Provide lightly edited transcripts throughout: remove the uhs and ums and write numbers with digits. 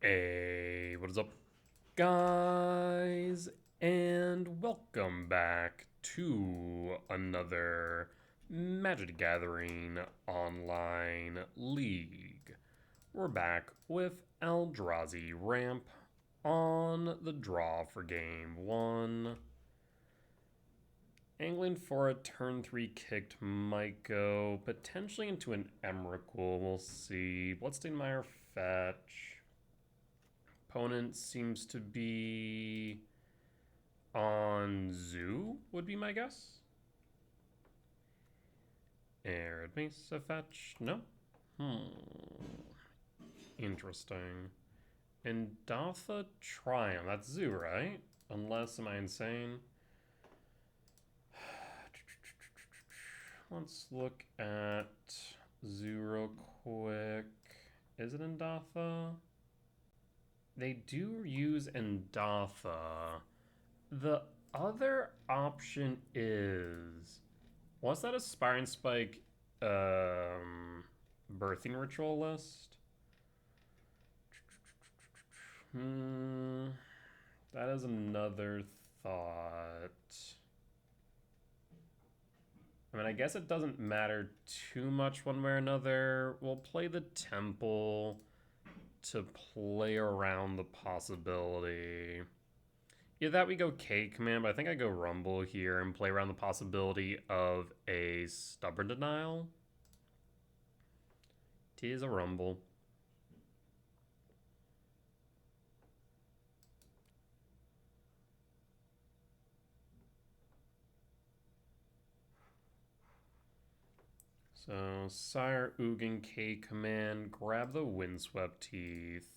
Hey, what is up, guys? And welcome back to another Magic the Gathering online league. We're back with Eldrazi ramp on the draw for game one. Angling for a turn 3 kicked might go potentially into an Emrakul. We'll see. Bloodstainmire fetch. Opponent seems to be on Zoo, would be my guess. Arid Mesa fetch. No? Interesting. And Datha Triumph. That's Zoo, right? Unless, am I insane? Let's look at Zoo real quick. Is it Endatha? They do use Endatha. The other option is, was that a Spire and Spike birthing ritual list? That is another thought. I mean, I guess it doesn't matter too much one way or another. We'll play the Temple to play around the possibility. Yeah, that we go K command, but I think I go Rumble here and play around the possibility of a Stubborn Denial. It is a Rumble. So, Sire Ugin K command, grab the Windswept Teeth.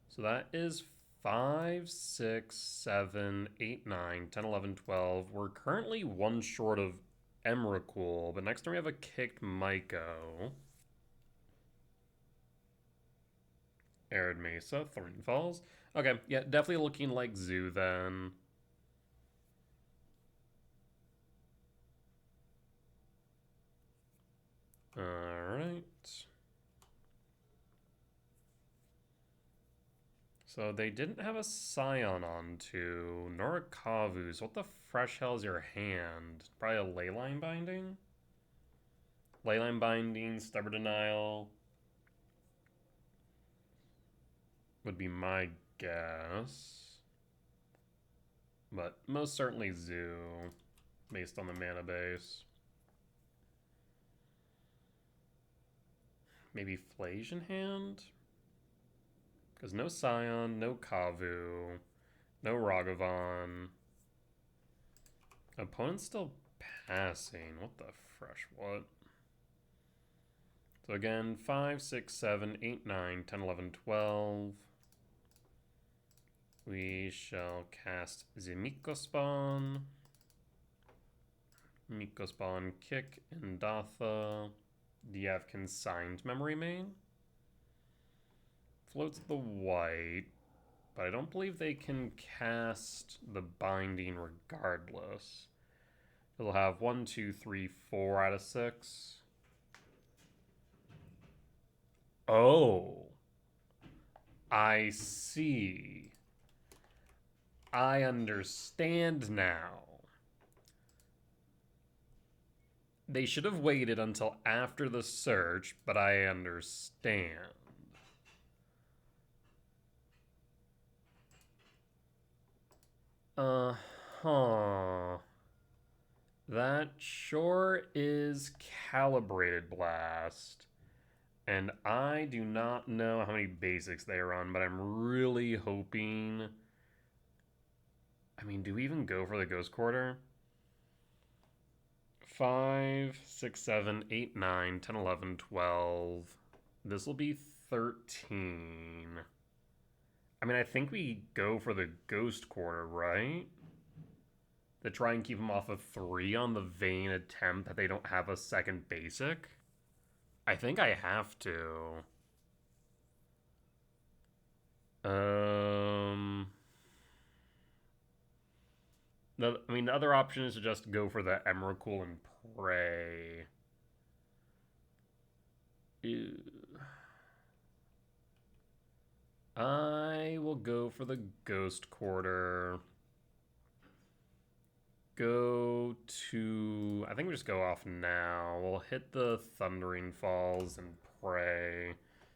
So that is 5, 6, 7, 8, 9, 10, 11, 12. We're currently one short of Emrakul, but next turn we have a kicked Myco. Arid Mesa, Thorn Falls. Okay, yeah, definitely looking like Zoo then. Alright. So they didn't have a Scion onto, nor a Kavu. So what the fresh hell is your hand? Probably a Leyline Binding? Leyline Binding, Stubborn Denial would be my guess. But most certainly Zoo, based on the mana base. Maybe Flasion Hand? Because no Scion, no Kavu, no Ragavan. Opponent's still passing. What the fresh what? So again, 5, 6, 7, 8, 9, 10, 11, 12. We shall cast the Mikospawn. Mikospawn kick and Datha. Do you have Consigned Memory main? Floats the white, but I don't believe they can cast the Binding regardless. It'll have 1, 2, 3, 4 out of 6. Oh, I see. I understand now. They should have waited until after the search, but I understand. Uh-huh. That sure is Calibrated Blast. And I do not know how many basics they are on, but I'm really hoping... I mean, do we even go for the Ghost Quarter? 5, 6, 7, 8, 9, 10, 11, 12. This will be 13. I mean, I think we go for the Ghost Quarter, right? To try and keep them off of 3 on the vain attempt that they don't have a second basic. I think I have to. I mean, the other option is to just go for the Emrakul and pray. Ew. I will go for the Ghost Quarter. Go to... I think we just go off now. We'll hit the Thundering Falls and pray.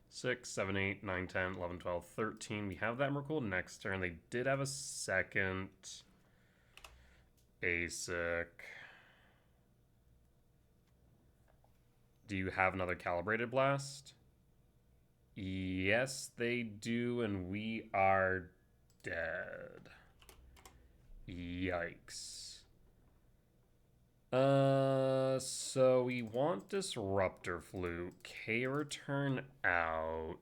6, 7, 8, 9, 10, 11, 12, 13. We have that Emrakul next turn. They did have a second basic. Do you have another Calibrated Blast? Yes, they do, and we are dead. Yikes. So we want Disruptor Flute. K return out.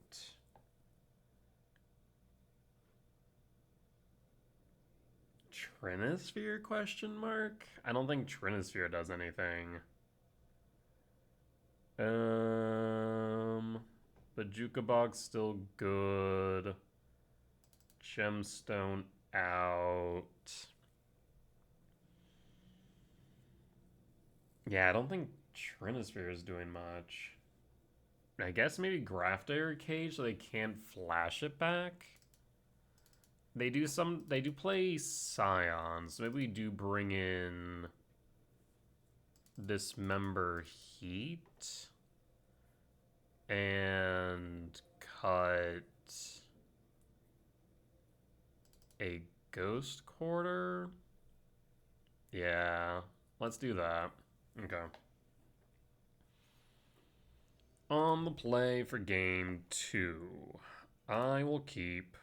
Trinisphere question mark? I don't think Trinisphere does anything. Bajuka Bog's still good. Gemstone out. Yeah, I don't think Trinisphere is doing much. I guess maybe Graft Air Cage so they can't flash it back. They do play Scions. So maybe we do bring in Dismember Heat and cut a Ghost Quarter. Yeah, let's do that. Okay. On the play for game 2, I will keep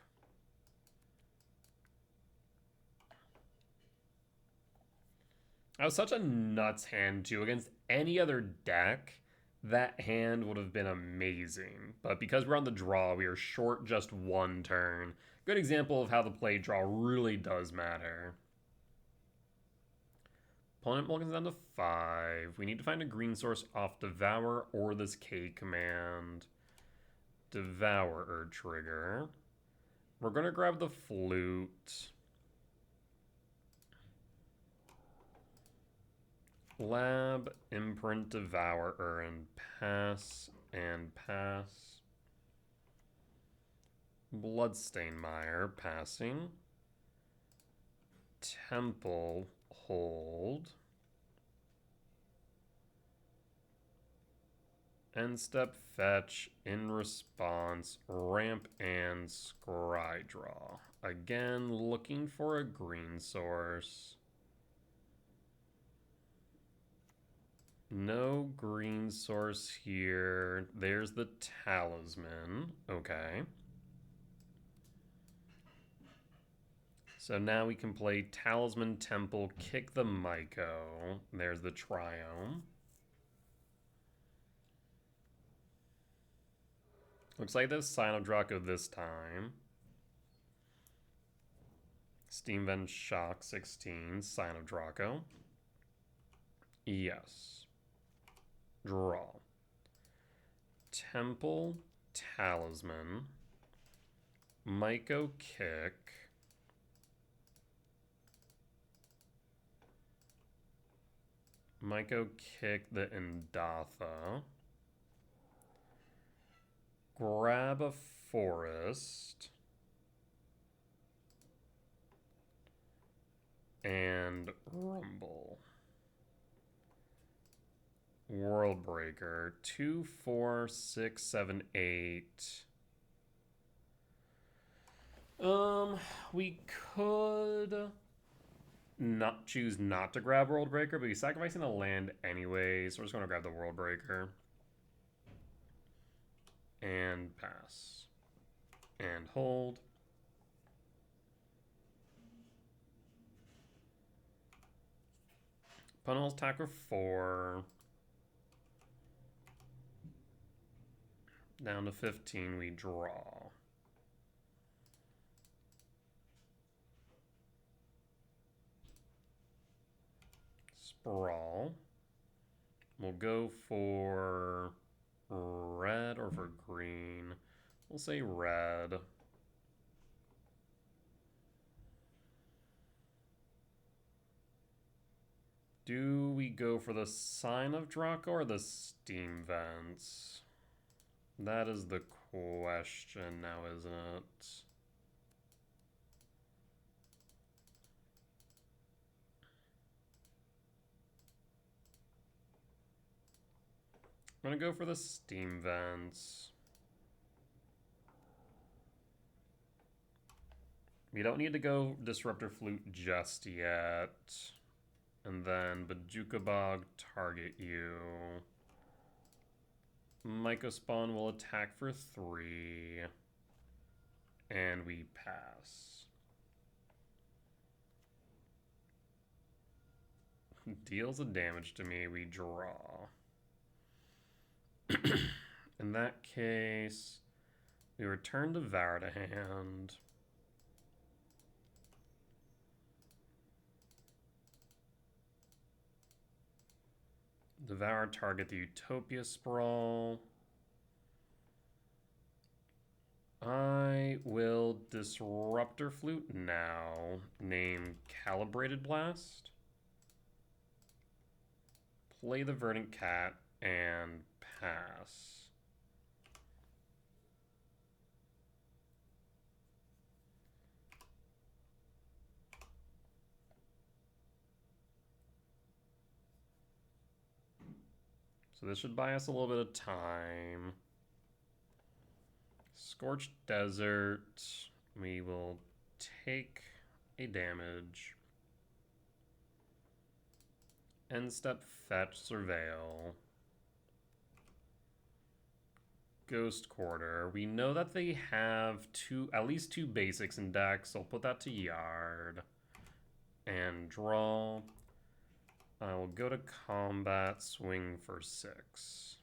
I was such a nuts hand too. Against any other deck, that hand would have been amazing. But because we're on the draw, we are short just one turn. Good example of how the play draw really does matter. Opponent mulligans down to 5. We need to find a green source off Devour or this K command. Devourer trigger. We're going to grab the Flute. Lab, Imprint, Devourer, and pass, and pass. Bloodstain Mire, passing. Temple, hold. End step, fetch, in response, ramp, and scry draw. Again, looking for a green source. No green source here. There's the Talisman. Okay. So now we can play Talisman, Temple, kick the Myco. There's the Triome. Looks like there's Sign of Draco this time. Steam Vent Shock 16, Sign of Draco. Yes. Draw. Temple, Talisman. Myco kick. Myco kick the Indatha. Grab a forest. And rumble. World Breaker. 2, 4, 6, 7, 8. We could not choose not to grab World Breaker, but he's sacrificing a land anyway, so we're just going to grab the World Breaker. And pass. And hold. Opponent will attack for 4. Down to 15, we draw. Sprawl. We'll go for red or for green. We'll say red. Do we go for the Sign of Draco or the Steam Vents? That is the question now, isn't it? I'm gonna go for the steam vents. We don't need to go Disruptor Flute just yet. And then Bajuka Bog target you. Mycospawn will attack for 3. And we pass. Deals a damage to me, we draw. In that case, we return Devour to hand. Devour, target the Utopia Sprawl. I will Disruptor Flute now. Name Calibrated Blast. Play the Verdant Cat and pass. So this should buy us a little bit of time. Scorched Desert. We will take a damage. End step fetch, surveil. Ghost Quarter. We know that they have at least two basics in decks, so I'll put that to yard. And draw. I will go to combat, swing for 6.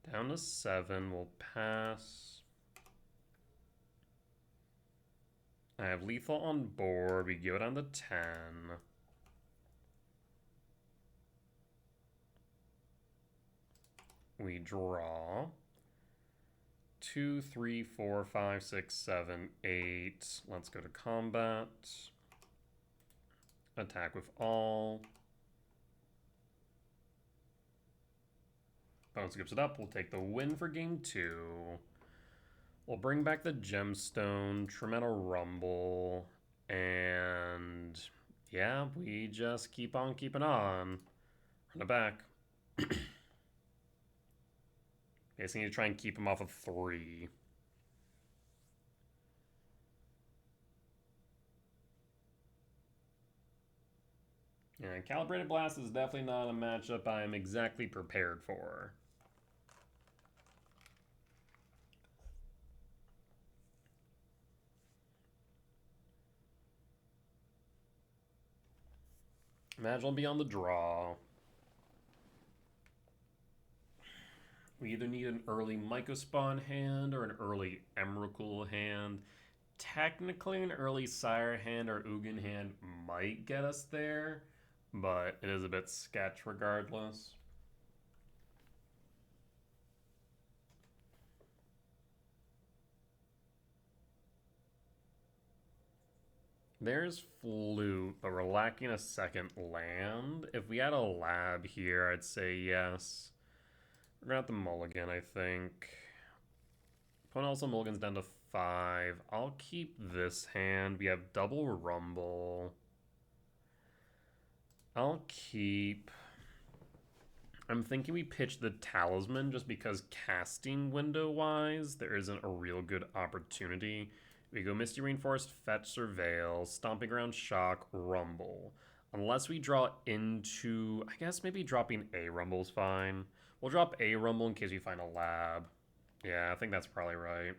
Down to 7, we'll pass. I have lethal on board, we go down to 10. We draw. 2, 3, 4, 5, 6, 7, 8. Let's go to combat. Attack with all. Bone skips it up. We'll take the win for game 2. We'll bring back the gemstone, Tremendous Rumble, and yeah, we just keep on keeping on. Run it back. Basically, need to try and keep him off of 3. Yeah, Calibrated Blast is definitely not a matchup I am exactly prepared for. Imagine I'll be on the draw. We either need an early Mycospawn hand or an early Emrakul hand. Technically, an early Sire hand or Ugin hand might get us there, but it is a bit sketch regardless. There's Flute, but we're lacking a second land. If we had a lab here, I'd say yes. We're gonna have to mulligan, I think. Opponent also mulligans down to 5. I'll keep this hand. We have double rumble. I'll keep... I'm thinking we pitch the Talisman just because casting window-wise, there isn't a real good opportunity. We go Misty Rainforest, Fetch, Surveil, Stomping Ground, Shock, Rumble. Unless we draw into... I guess maybe dropping a Rumble is fine. We'll drop a Rumble in case we find a lab. Yeah, I think that's probably right.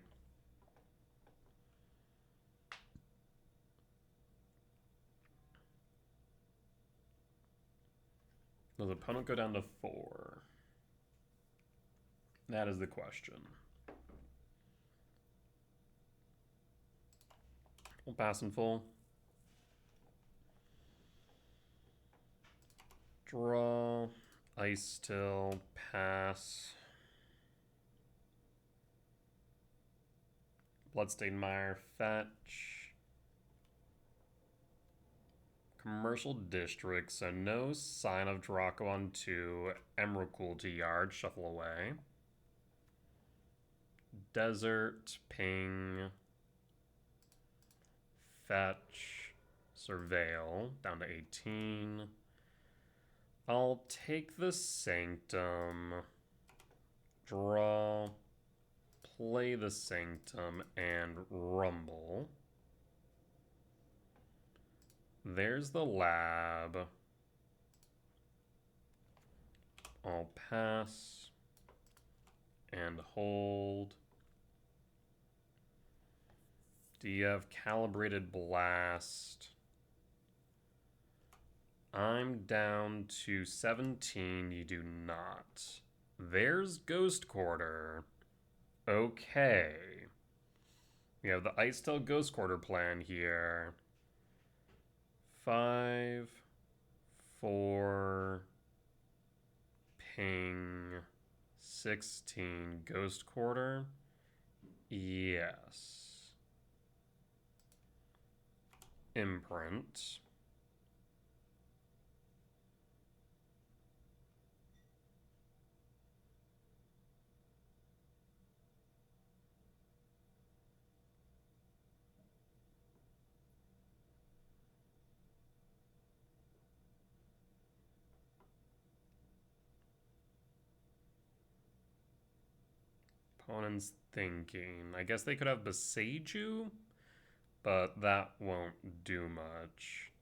Does the opponent go down to 4? That is the question. We'll pass in full. Draw. Ice Till. Pass. Bloodstainmire, fetch. Commercial District, so no Sign of Draco on 2. Emrakul to Yard, shuffle away. Desert, ping. Fetch, Surveil, down to 18. I'll take the Sanctum. Draw. Play the Sanctum and Rumble. There's the Lab. I'll pass and hold. Do you have Calibrated Blast? I'm down to 17. You do not. There's Ghost Quarter. Okay. We have the Icetail Ghost Quarter plan here. 5, 4, ping, 16, Ghost Quarter. Yes. Imprint. Opponent's thinking. I guess they could have Beseiju, but that won't do much.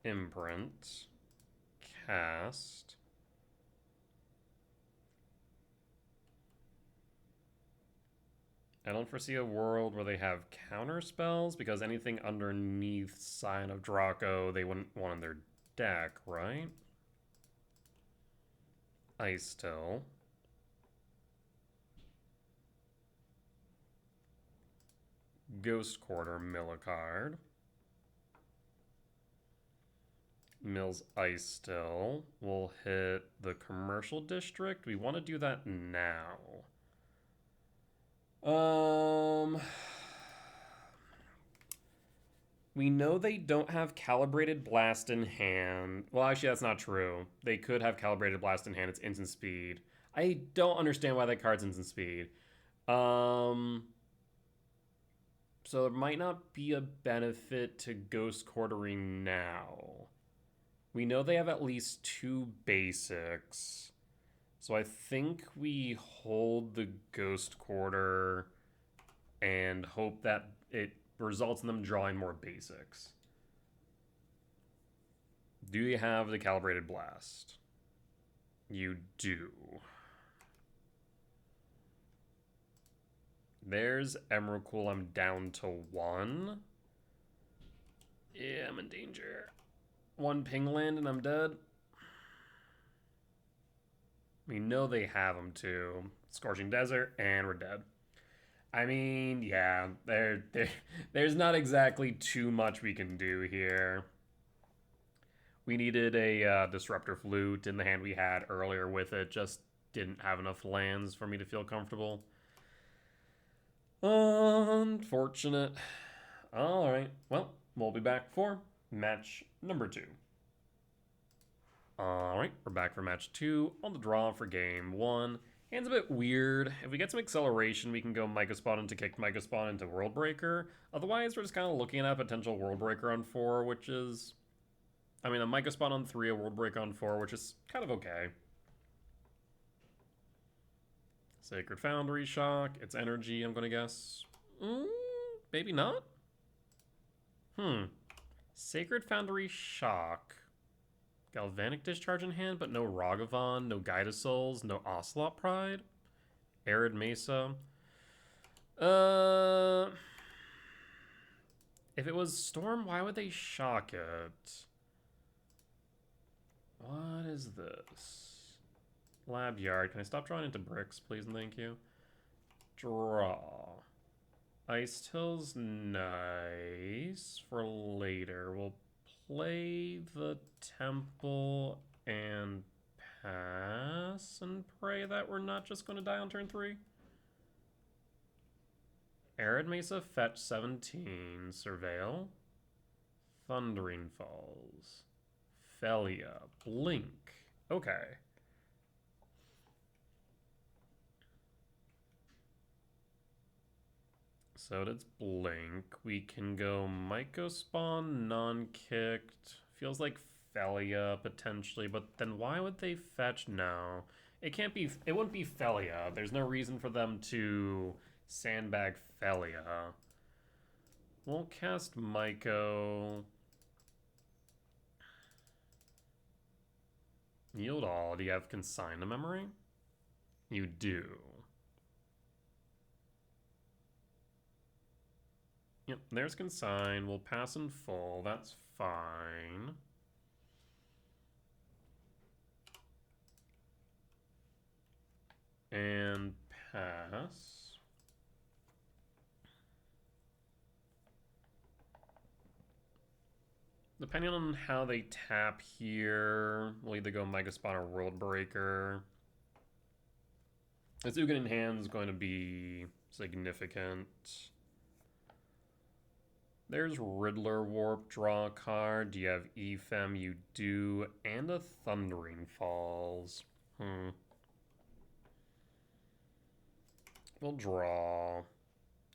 Imprint. Cast. I don't foresee a world where they have counter spells, because anything underneath Sign of Draco they wouldn't want in their deck, right? Icetail. Ghost Quarter, mill a card. Mills Icetail. We'll hit the Commercial District. We want to do that now. We know they don't have Calibrated Blast in hand. Well, actually, that's not true. They could have Calibrated Blast in hand. It's instant speed. I don't understand why that card's instant speed. So there might not be a benefit to Ghost Quartering now. We know they have at least 2 basics. So I think we hold the Ghost Quarter and hope that it results in them drawing more basics. Do you have the Calibrated Blast? You do. There's Emrakul. I'm down to 1. Yeah, I'm in danger. 1 ping land and I'm dead. We know they have them too. Scorching Desert, and we're dead. I mean, yeah, there's not exactly too much we can do here. We needed a Disruptor Flute in the hand we had earlier with it. Just didn't have enough lands for me to feel comfortable. Unfortunate. Alright, well, we'll be back for match number 2. Alright, we're back for match 2 on the draw for game 1. Hand's a bit weird. If we get some acceleration, we can go Myco Spawn into kick Myco Spawn into World Breaker. Otherwise, we're just kind of looking at a potential World Breaker on 4, which is... I mean, a Myco Spawn on 3, a World Breaker on 4, which is kind of okay. Sacred Foundry Shock. It's energy, I'm going to guess. Maybe not? Sacred Foundry Shock. Galvanic Discharge in hand, but no Ragavan, no Guide of Souls, no Ocelot Pride. Arid Mesa. If it was Storm, why would they shock it? What is this? Lab Yard. Can I stop drawing into bricks, please and thank you? Draw. Icetail's nice for later. We'll play the Temple and pass and pray that we're not just going to die on turn 3. Arid Mesa, fetch 17. Surveil. Thundering Falls. Felia. Blink. Okay. So it's Blink. We can go Myco Spawn, non-kicked. Feels like Felia potentially, but then why would they fetch? No. It can't be, it wouldn't be Felia. There's no reason for them to sandbag Felia. We'll cast Myco. Yield all. Do you have Consign to Memory? You do. Yep, there's Consign. We'll pass in full. That's fine. And pass. Depending on how they tap here, we'll either go Mega Spawn or World Breaker. This Ugin in hand is going to be significant. There's Riddler Warp, draw a card. Do you have Ephem? You do. And a Thundering Falls. We'll draw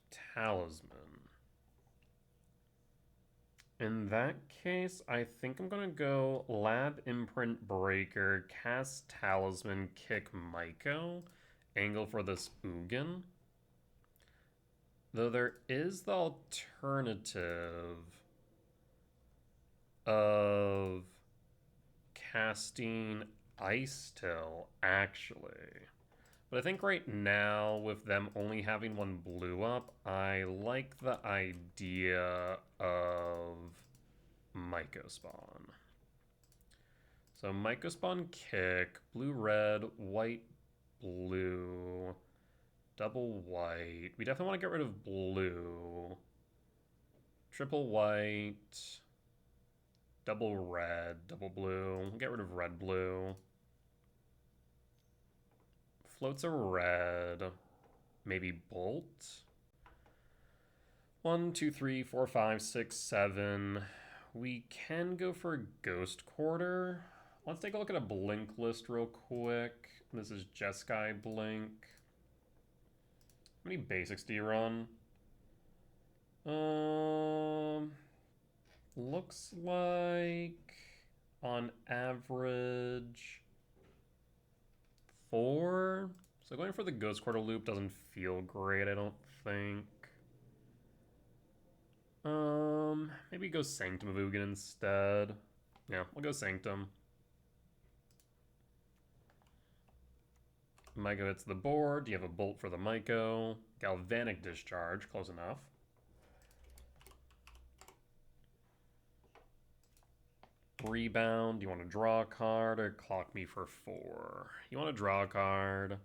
Talisman. In that case, I think I'm going to go Lab Imprint Breaker, cast Talisman, kick Myco, angle for this Ugin. Though there is the alternative of casting Ice Till, actually. But I think right now, with them only having one blue up, I like the idea of Myco Spawn. So Myco Spawn kick, blue, red, white, blue, double white. We definitely want to get rid of blue. Triple white, double red, double blue. Get rid of red, blue. Floats a red. Maybe bolt. 1, 2, 3, 4, 5, 6, 7. We can go for Ghost Quarter. Let's take a look at a Blink list real quick. This is Jeskai Blink. How many basics do you run? Looks like on average 4. So going for the Ghost Quarter loop doesn't feel great, I don't think. Maybe go Sanctum of Ugin instead. Yeah, we'll go Sanctum. Myco hits the board. Do you have a bolt for the Myco? Galvanic Discharge, close enough. Rebound. Do you want to draw a card or clock me for 4? You want to draw a card.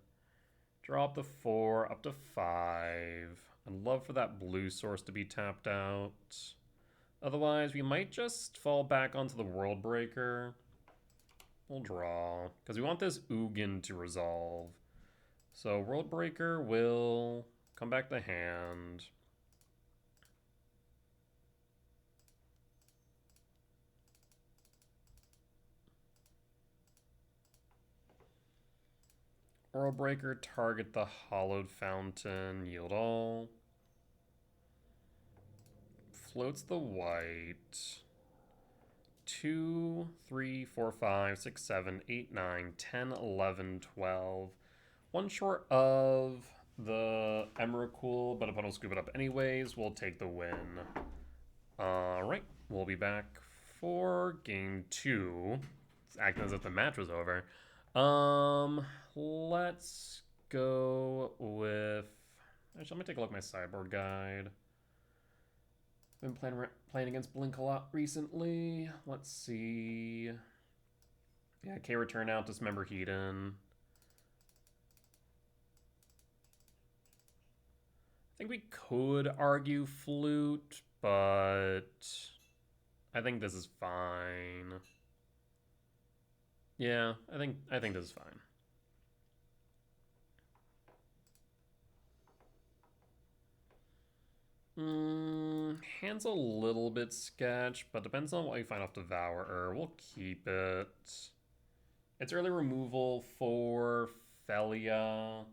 Draw up to 4, up to 5. I'd love for that blue source to be tapped out. Otherwise, we might just fall back onto the World Breaker. We'll draw, because we want this Ugin to resolve. So World Breaker will come back to hand. World Breaker, target the Hollowed Fountain, yield all. Floats the white. 2, 3, 4, 5, 6, 7, 8, 9, 10, 11, 12. One short of the Emrakul, but opponent will scoop it up anyways. We'll take the win. Alright, we'll be back for game 2. It's acting as if the match was over. Let's go with... Actually, let me take a look at my sideboard guide. Been playing against Blink a lot recently. Let's see. Yeah, K return out, Dismember Hedon. I think we could argue Flute, but I think this is fine. Yeah, I think this is fine. Hand's a little bit sketch, but depends on what we find off Devourer. We'll keep it. It's early removal for Felia.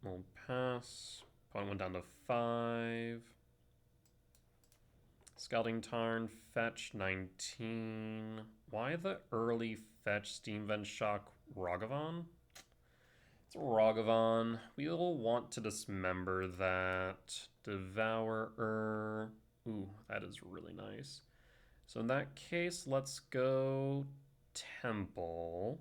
We'll pass. Point went down to 5. Scalding Tarn, fetch 19. Why the early fetch Steam Vent Shock Ragavan? It's Ragavan. We'll want to dismember that. Devourer. Ooh, that is really nice. So in that case, let's go Temple.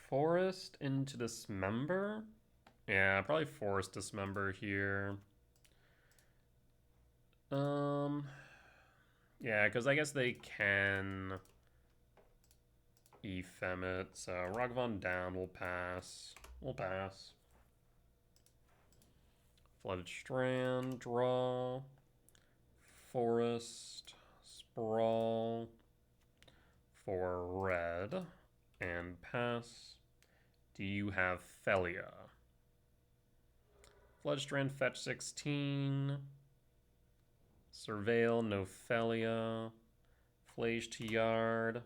Forest into Dismember? Yeah, probably Forest Dismember here. Yeah, because I guess they can Efem it. So Ragavan down, we'll pass. We'll pass. Flooded Strand, draw. Forest, Sprawl. For red. And pass. Do you have Felia? Flooded Strand, fetch 16. Surveil, no Felia. Flage to Yard.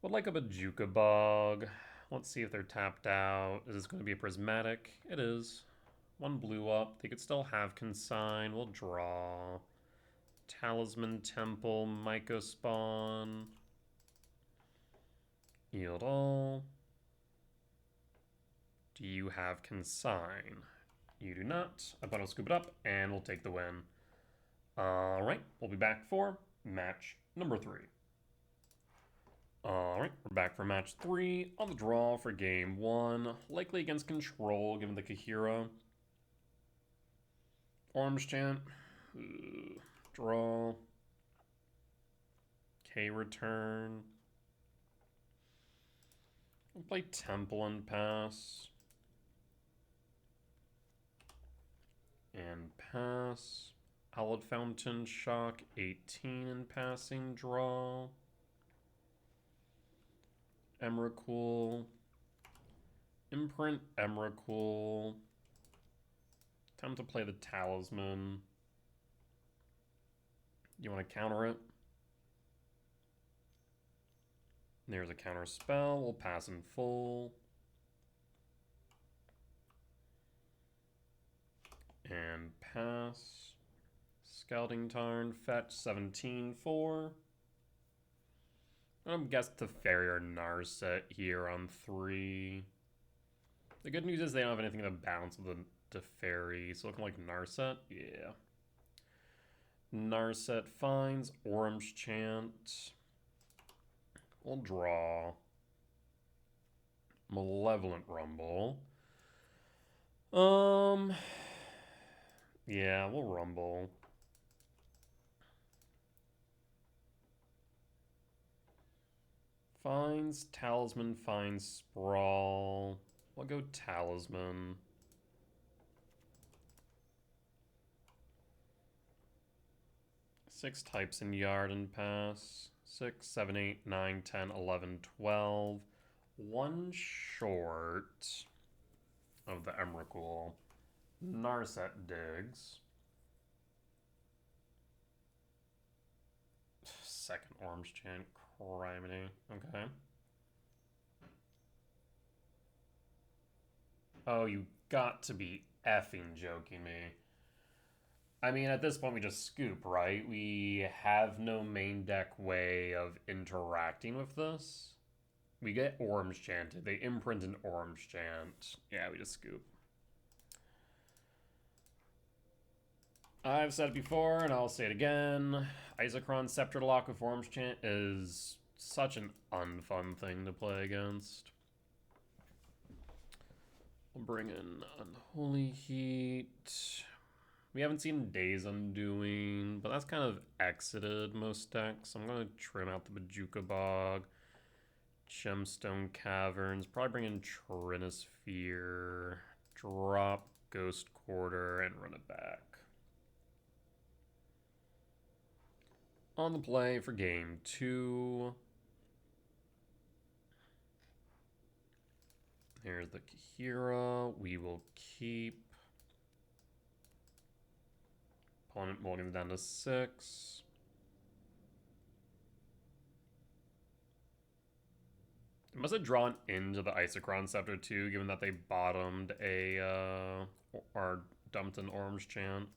Would like a Bajuka Bog. Let's see if they're tapped out. Is this going to be a Prismatic? It is. 1 blue up. They could still have Consign. We'll draw. Talisman Temple, Myco Spawn. Yield all. Do you have Consign? You do not. Opponent will scoop it up, and we'll take the win. Alright, we'll be back for match number 3. Alright, we're back for match 3 on the draw for game 1. Likely against Control, given the Kahira. Orange Chant. Draw. K return. We'll play Temple and pass. And pass. Hallowed Fountain, Shock, 18 in passing, draw. Emrakul. Imprint, Emrakul. Time to play the Talisman. You want to counter it? There's a counter spell. We'll pass in full. And pass. Scouting Tarn, fetch 17-4. I'm guess Teferi or Narset here on 3. The good news is they don't have anything to bounce with the Teferi, so looking like Narset, yeah. Narset finds Orange Chant. We'll draw. Malevolent Rumble. Yeah, we'll Rumble. Finds Talisman, finds Sprawl. We'll go Talisman. Six types in Yard and pass. 6, 7, 8, 9, 10, 11, 12. 1 short of the Emrakul. Narset digs. Second Orange Chant, criminy. Okay. Oh, you got to be effing joking me. I mean, at this point, we just scoop, right? We have no main deck way of interacting with this. We get Orange Chanted. They imprint an Orange Chant. Yeah, we just scoop. I've said it before, and I'll say it again. Isochron Scepter Lock with Orange Chant is such an unfun thing to play against. We'll bring in Unholy Heat. We haven't seen Days Undoing, but that's kind of exited most decks. I'm going to trim out the Bajuka Bog. Gemstone Caverns. Probably bring in Trinisphere. Drop Ghost Quarter and run it back. On the play for game 2. Here's the Kahira. We will keep. Opponent mulling down to 6. They must have drawn into the Isochron Scepter too, given that they bottomed a or dumped an Orange Chant.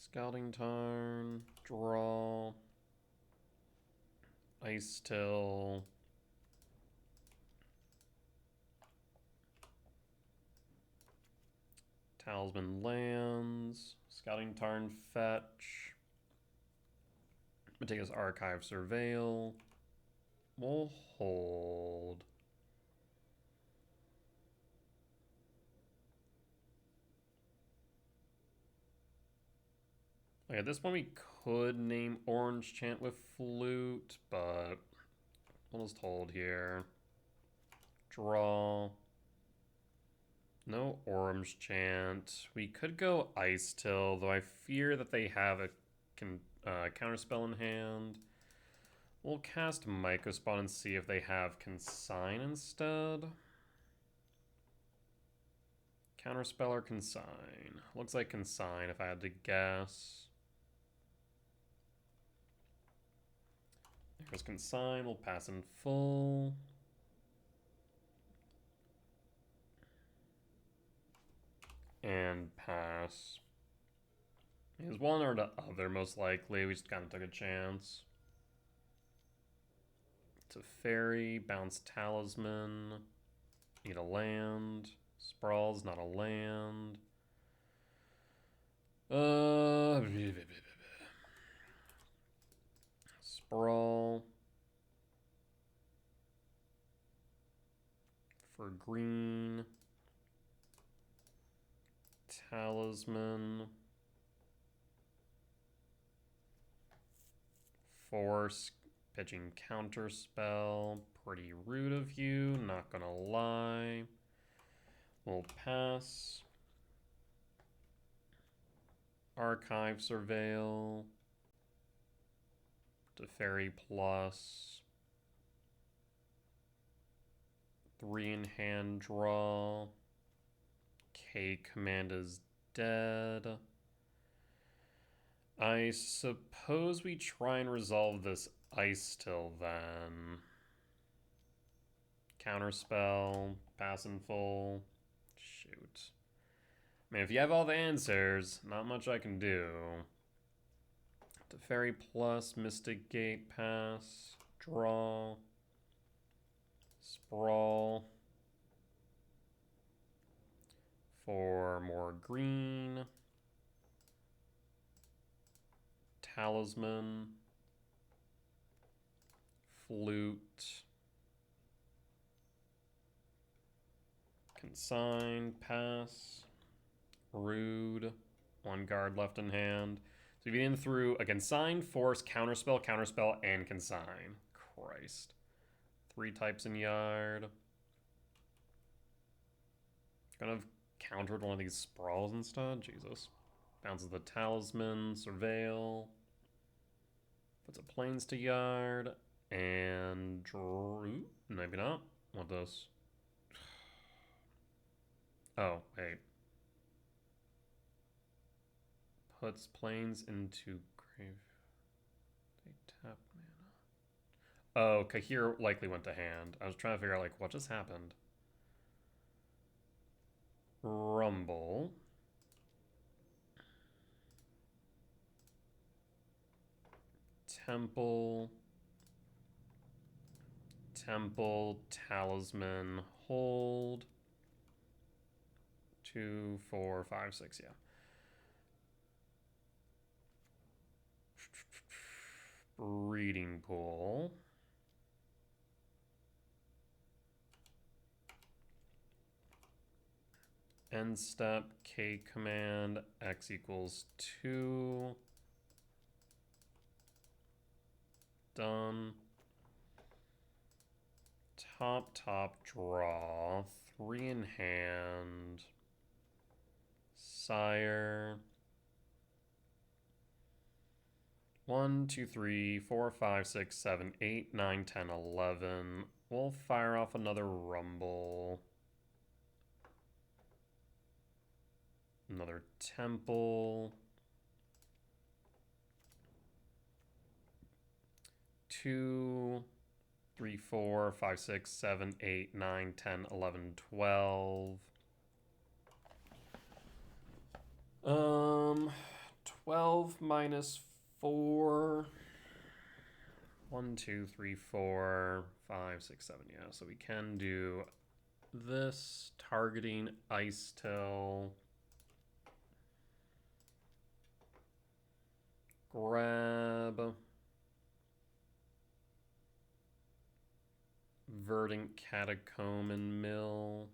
Scouting Tarn, draw, Ice Till, Talisman lands, Scouting Tarn fetch, Meticulous Archive Surveil, we'll hold. Like at this point we could name Orange Chant with Flute, but we'll just hold here. Draw. No Orange Chant. We could go Ice Till, though I fear that they have a counterspell in hand. We'll cast Microspawn and see if they have Consign instead. Counterspell or Consign? Looks like Consign if I had to guess. There's Consign, we'll pass in full. And pass. Is one or the other most likely. We just kind of took a chance. It's a fairy, bounce Talisman, eat a land. Sprawl's not a land. Sprawl. For green. Talisman. Force. Pitching Counterspell. Pretty rude of you, not gonna lie. We'll pass. Archive Surveil. Teferi plus. 3 in hand draw. K command is dead. I suppose we try and resolve this Ice Till then. Counterspell, pass in full. Shoot. I mean, if you have all the answers, not much I can do. Teferi plus, Mystic Gate pass, draw, Sprawl. For more green. Talisman. Flute. Consign, pass. Rude. 1 card left in hand. So you've been through a Consign, Force, Counterspell, Counterspell, and Consign. Christ. 3 types in Yard. Kind of countered one of these Sprawls instead. Jesus. Bounces the Talisman, Surveil. Puts a Plains to Yard. And drew. Maybe not. What this? Oh, wait. Puts Plains into grave. They tap mana. Oh, Kahir likely went to hand. I was trying to figure out, like, what just happened. Rumble. Temple. Temple, Talisman, hold. 2, 4, 5, 6, yeah. Breeding Pool. end step, K command, X equals 2. Done. Top, draw. 3 in hand. Sire. 1, 2, 3, 4, 5, 6, 7, 8, 9, 10, 11. We'll fire off another rumble. Another temple. 2, 3, 4, 5, 6, 7, 8, 9, 10, 11, 12. 12 minus 4. 1, 2, 3, 4, 5, 6, 7. Yeah, so we can do this, targeting Ice Till. Grab. Verdant Catacomb and Mill.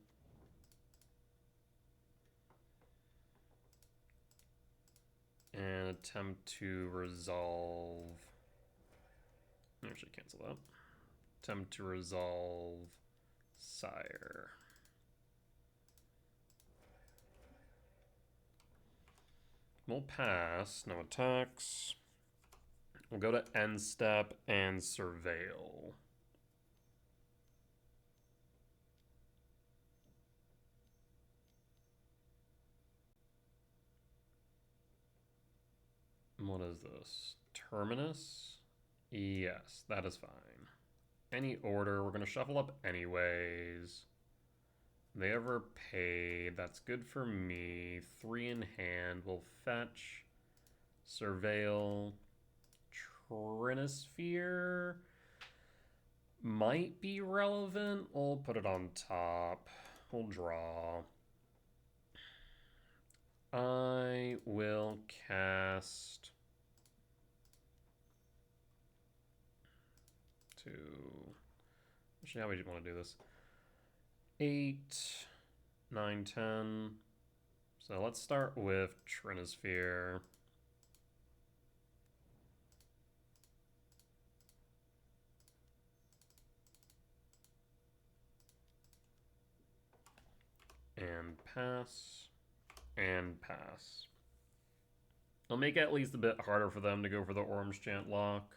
And attempt to resolve. Actually, cancel that. Attempt to resolve Sire. We'll pass. No attacks. We'll go to end step and surveil. What is this? Terminus? Yes, that is fine. Any order, we're going to shuffle up anyways. They ever paid, that's good for me. 3 in hand, we'll fetch. Surveil. Trinisphere might be relevant. We'll put it on top. We'll draw. I will cast 2. Actually, how would you want to do this? 8, 9, 10. So let's start with Trinisphere. And pass. And pass. I'll make it at least a bit harder for them to go for the Orange Chant lock.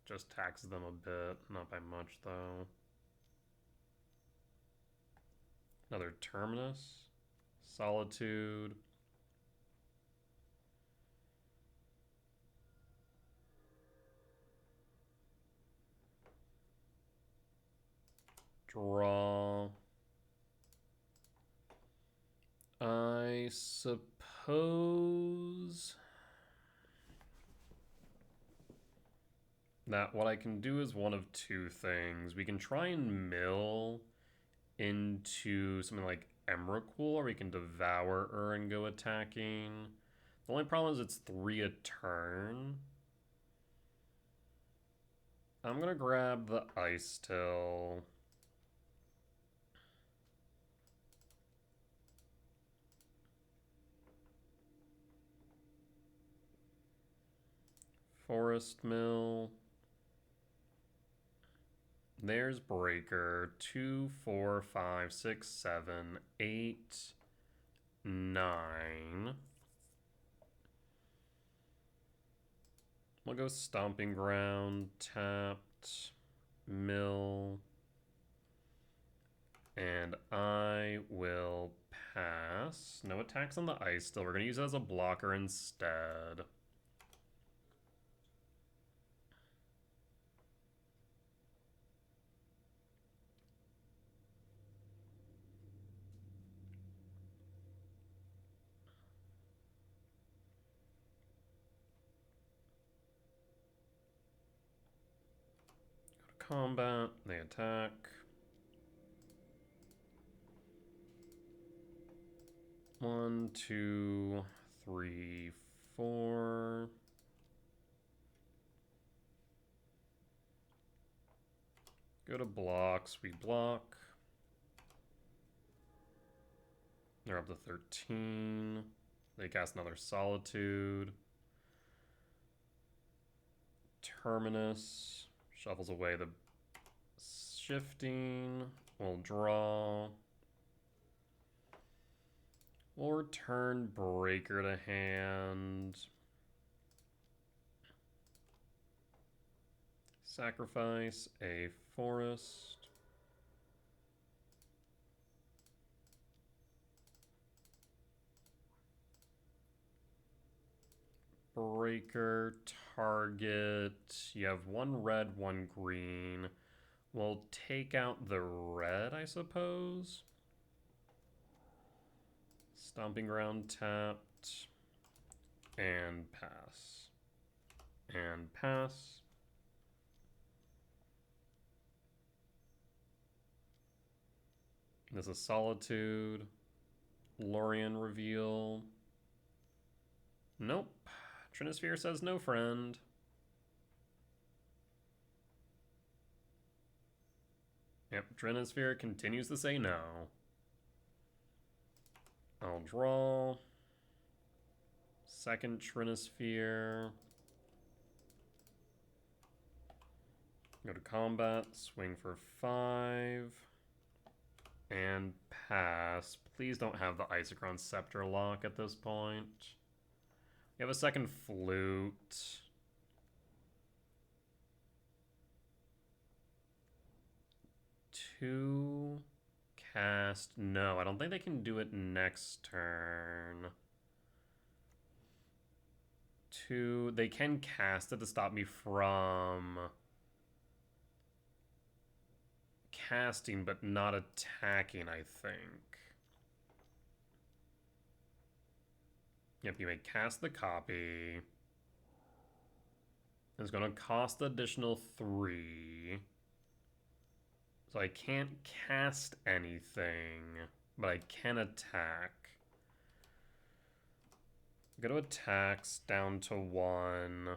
Just taxes them a bit, not by much though. Another Terminus. Solitude. Draw. I suppose that what I can do is one of two things. We can try and mill into something like Emrakul, or we can devour her and go attacking. The only problem is it's 3 a turn. I'm gonna grab the Ice Till. Forest Mill. There's Breaker. 2, 4, 5, 6, 7, 8, 9. We'll go Stomping Ground, tapped, mill, and I will pass. No attacks on the Ice Still. We're going to use it as a blocker instead. Combat, they attack. One, 2, 3, 4. Go to blocks, we block. They're up to 13. They cast another Solitude. Terminus shuffles away the shifting. We'll draw. We'll return Breaker to hand. Sacrifice a forest. Breaker, target. You have one red, one green. We'll take out the red, I suppose. Stomping Ground tapped. And pass. And pass. This is Solitude. Lorien reveal. Nope. Trinisphere says no, friend. Yep, Trinisphere continues to say no. I'll draw. Second Trinisphere. Go to combat, swing for 5. And pass. Please don't have the Isochron Scepter lock at this point. We have a second flute. Two cast. No, I don't think they can do it next turn. Two. They can cast it to stop me from casting, but not attacking, I think. Yep, you may cast the copy. It's going to cost additional 3. So I can't cast anything, but I can attack. Go to attacks down to 1,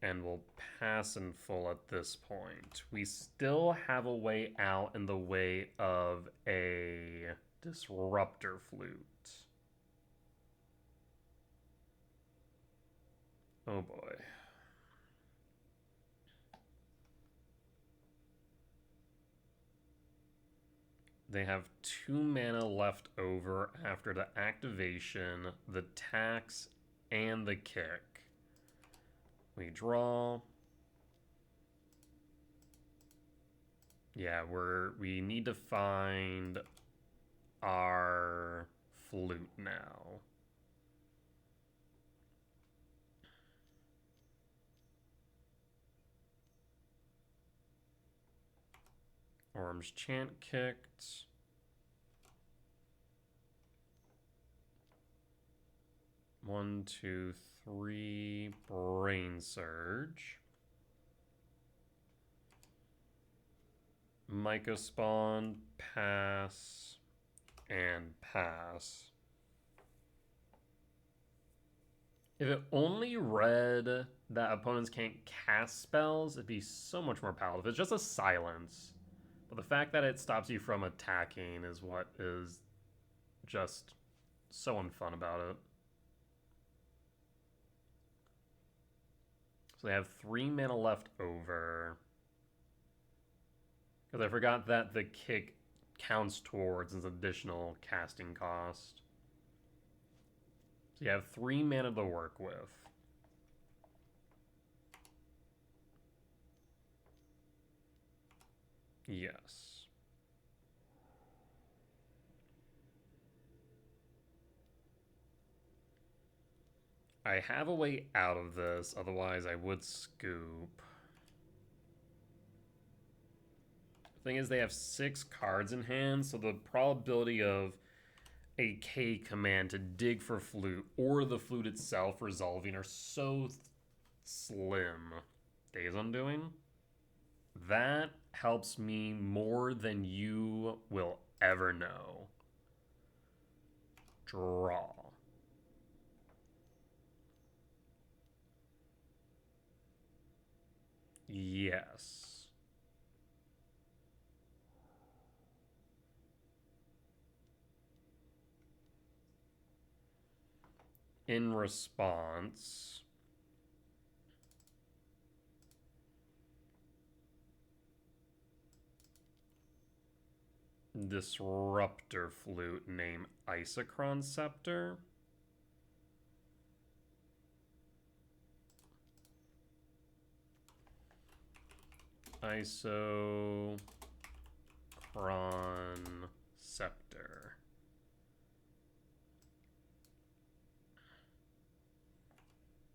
and we'll pass in full at this point. We still have a way out in the way of a Disruptor Flute. Oh boy. They have 2 mana left over after the activation, the tax, and the kick. We draw. Yeah, we need to find our flute now. Orm's Chant kicked. One, two, three. Brain Surge. Myco Spawn, pass, and pass. If it only read that opponents can't cast spells, it'd be so much more palatable. If it's just a silence. But the fact that it stops you from attacking is what is just so unfun about it. So they have 3 mana left over. Because I forgot that the kick counts towards an additional casting cost. So you have 3 mana to work with. Yes. I have a way out of this, otherwise I would scoop. The thing is, they have 6 cards in hand, so the probability of a K command to dig for flute or the flute itself resolving are so slim. Days Undoing? That helps me more than you will ever know. Draw. Yes. In response, Disruptor Flute named Isochron Scepter. Isochron Scepter.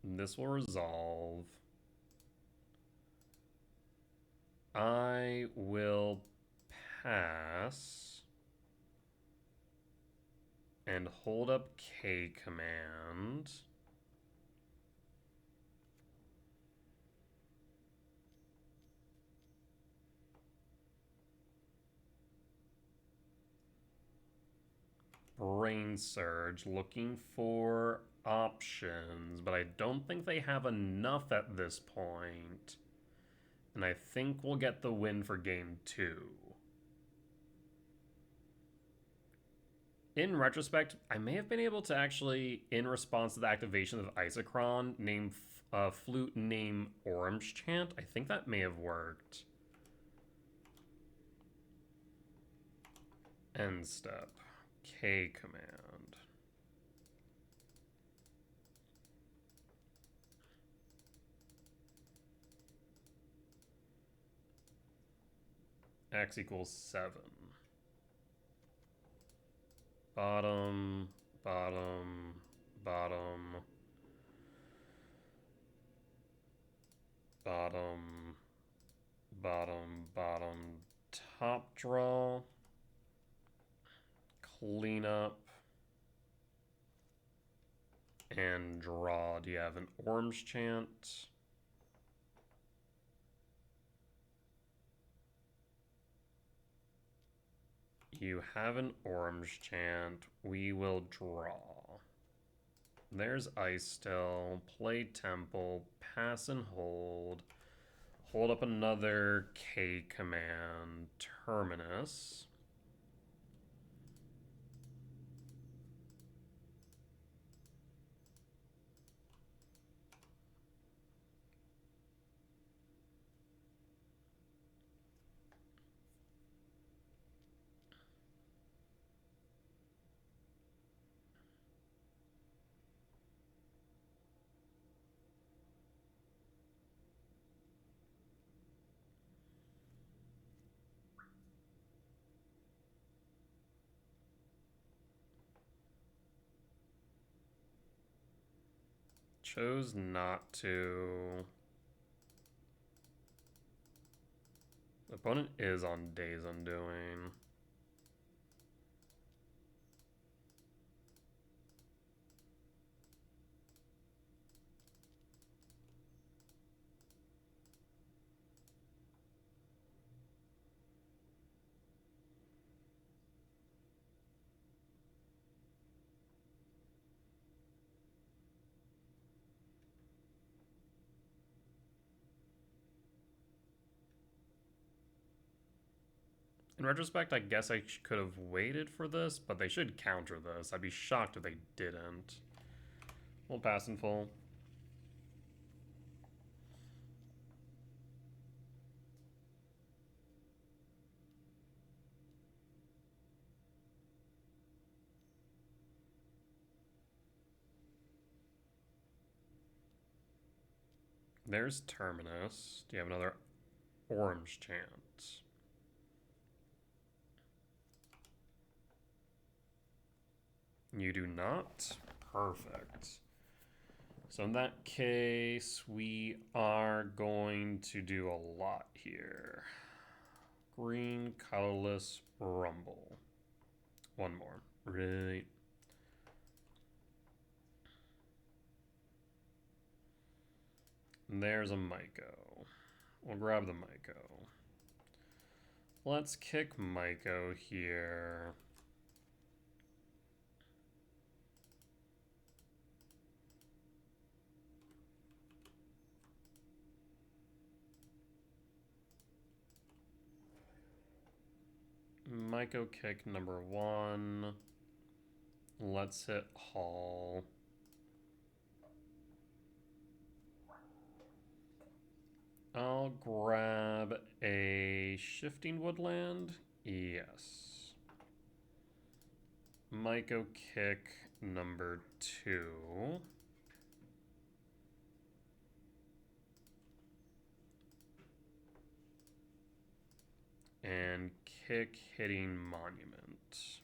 This will resolve. I will pass and hold up K command. Brain Surge, looking for options, but I don't think they have enough at this point. And I think we'll get the win for game 2. In retrospect, I may have been able to actually, in response to the activation of Isochron, name Flute name Orange Chant. I think that may have worked. End step. K command. X equals 7. Bottom, bottom, bottom, bottom, bottom, bottom, top draw, clean up, and draw. Do you have an Orange Chant? You have an Orange Chant. We will draw. There's Ice Still. Play Temple. Pass and hold. Hold up another K command. Terminus. Chose not to. The opponent is on Days Undoing. In retrospect, I guess I could have waited for this, but they should counter this. I'd be shocked if they didn't. We'll pass in full. There's Terminus. Do you have another Orange Chant? You do not? Perfect. So in that case, we are going to do a lot here. Green, colorless, rumble. One more. Right. And there's a Myco. We'll grab the Myco. Let's kick Myco here. Myco kick number 1. Let's hit Hall. I'll grab a Shifting Woodland. Yes. Might go kick number 2. And kick hitting Monument.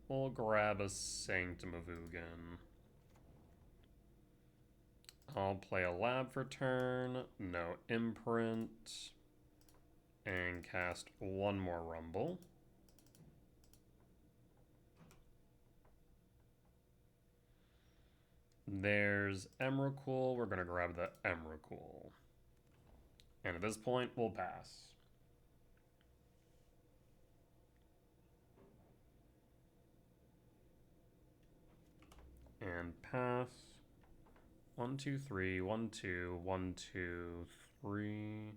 We'll grab a Sanctum of Ugin. I'll play a Lab for turn, no Imprint, and cast one more Rumble. There's Emrakul. We're going to grab the Emrakul. And at this point, we'll pass. And pass. 1, 2, 3. 1, 2. 1, 2, 3.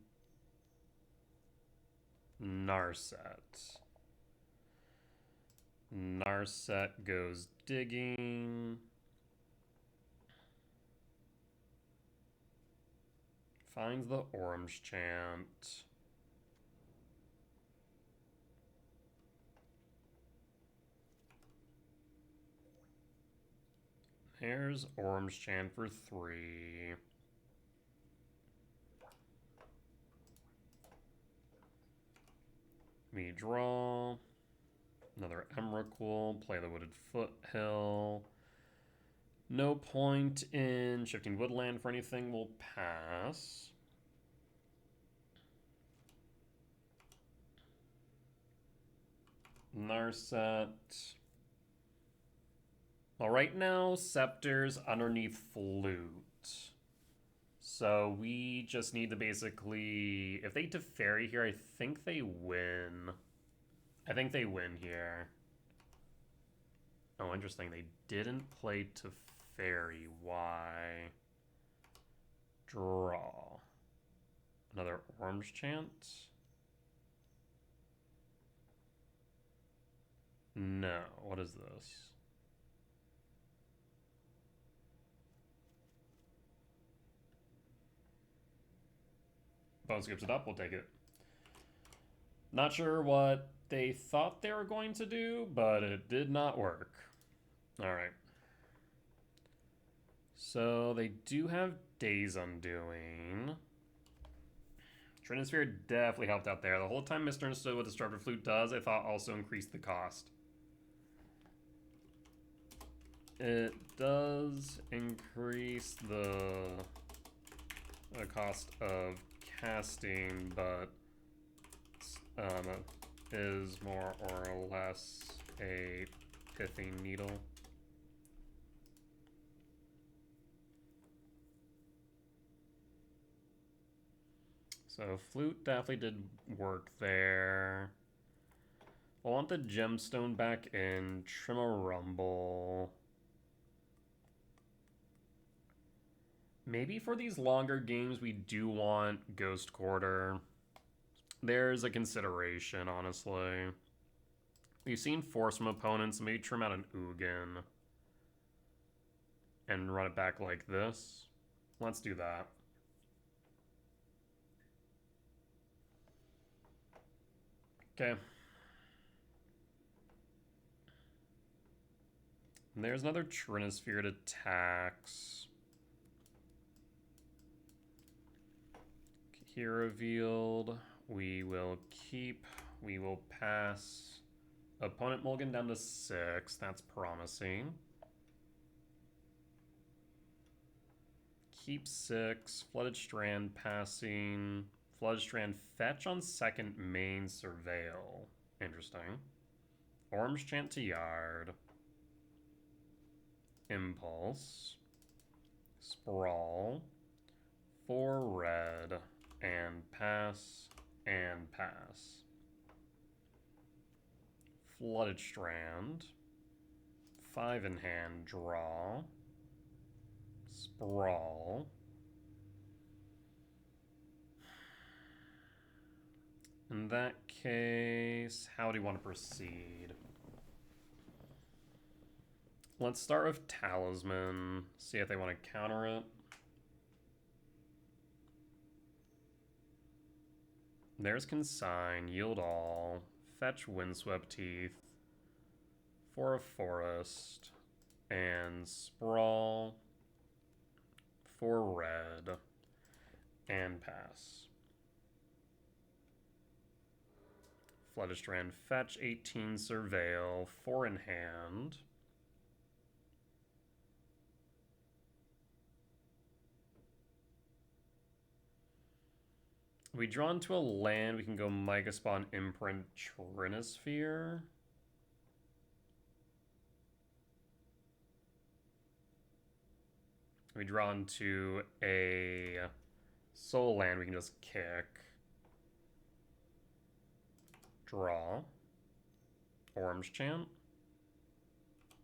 Narset. Narset goes digging. Finds the Orange Chant. There's Orange Chant for 3. We draw. Another Emrakul. Play the Wooded Foothill. No point in Shifting Woodland for anything. We'll pass. Narset. Well, right now, Scepter's underneath Flute. So we just need to basically... If they Teferi here, I think they win. I think they win here. Oh, interesting. They didn't play Teferi. Why? Draw. Another Orange Chant? No. What is this? Bone skips it up. We'll take it. Not sure what they thought they were going to do, but it did not work. All right. So they do have Days Undoing. Trinisphere definitely helped out there. The whole time misunderstood what Disruptor Flute does, I thought also increased the cost. It does increase the cost of casting, but is more or less a pithing needle. So Flute definitely did work there. I want the Gemstone back in, trim a Rumble. Maybe for these longer games, we do want Ghost Quarter. There's a consideration, honestly. We've seen Force from opponents, maybe trim out an Ugin. And run it back like this. Let's do that. Okay. And there's another Trinisphere to tax. Here revealed. We will keep. We will pass. Opponent mulligan down to 6. That's promising. Keep 6. Flooded Strand passing. Flooded Strand fetch on second main surveil. Interesting. Orange Chant to Yard. Impulse. Sprawl. 4 red. And pass. And pass. Flooded Strand. 5 in hand. Draw. Sprawl. In that case, how do you want to proceed? Let's start with Talisman, see if they want to counter it. There's Consign, Yield All, fetch Windswept Teeth for a Forest, and Sprawl for red, and pass. Floodstrand, fetch 18, Surveil, 4 in hand. We draw into a land, we can go Mega Spawn, Imprint, Trinisphere. We draw into a soul land, we can just kick. Draw. Orange Chant.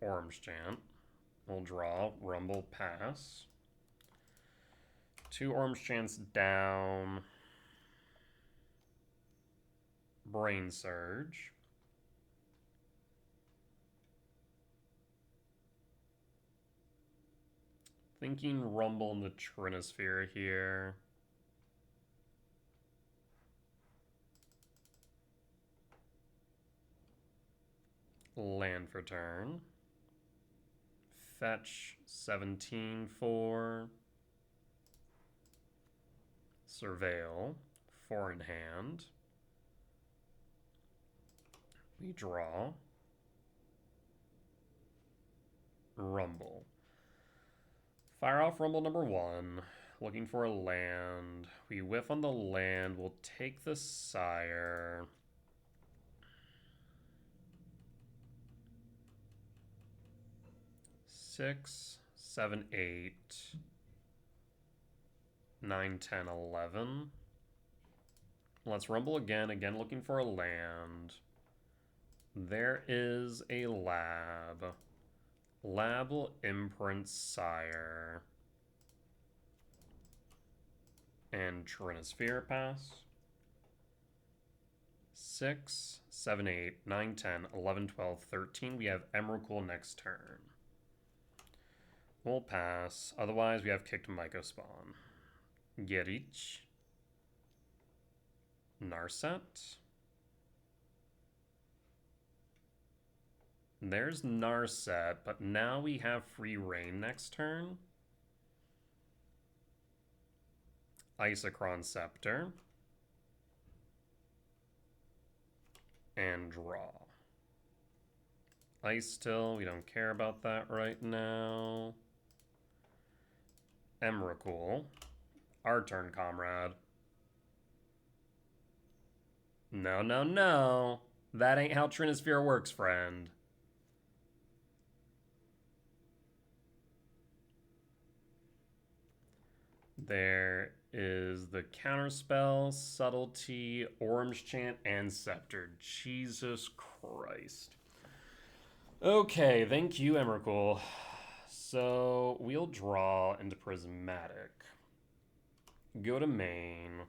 Orange Chant. We'll draw, Rumble, pass. 2 Orange Chants down. Brain Surge. Thinking Rumble in the Trinisphere here. Land for turn. Fetch 17 for Surveil, 4 in hand. We draw. Rumble. Fire off Rumble number 1. Looking for a land. We whiff on the land. We'll take the Sire. Six, 7, 8, 9, 10, 11. Let's rumble again. Again, looking for a land. There is a lab. Lab will imprint Sire. And Trinisphere pass. 6, 7, 8, 9, 10, 11, 12, 13. We have Emrakul next turn. We'll pass. Otherwise, we have kicked Myco Spawn. Gerich. Narset. There's Narset, but now we have free reign next turn. Isochron Scepter. And draw. Ice still, we don't care about that right now. Emrakul. Our turn, comrade. No, no, no. That ain't how Trinisphere works, friend. There is the Counterspell, Subtlety, Orange Chant, and Scepter. Jesus Christ. Okay, thank you, Emrakul. So, we'll draw into Prismatic. Go to main.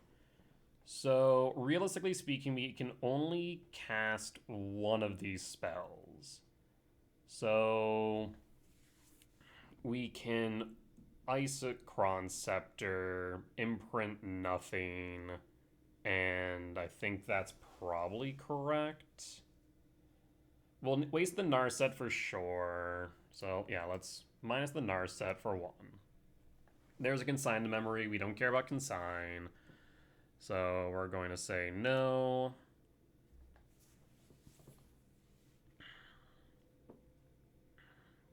So, realistically speaking, we can only cast one of these spells. So, we can Isochron Scepter, imprint nothing, and I think that's probably correct. We'll waste the Narset for sure. So, yeah, let's minus the Narset for 1. There's a Consign to memory. We don't care about Consign. So, we're going to say no.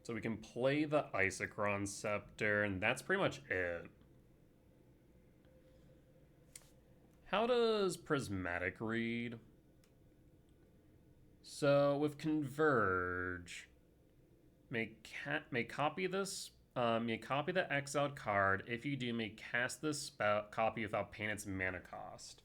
So we can play the Isochron Scepter, and that's pretty much it. How does Prismatic read? So with Converge, may copy this. May copy the exiled card. If you do, may cast this spell copy without paying its mana cost.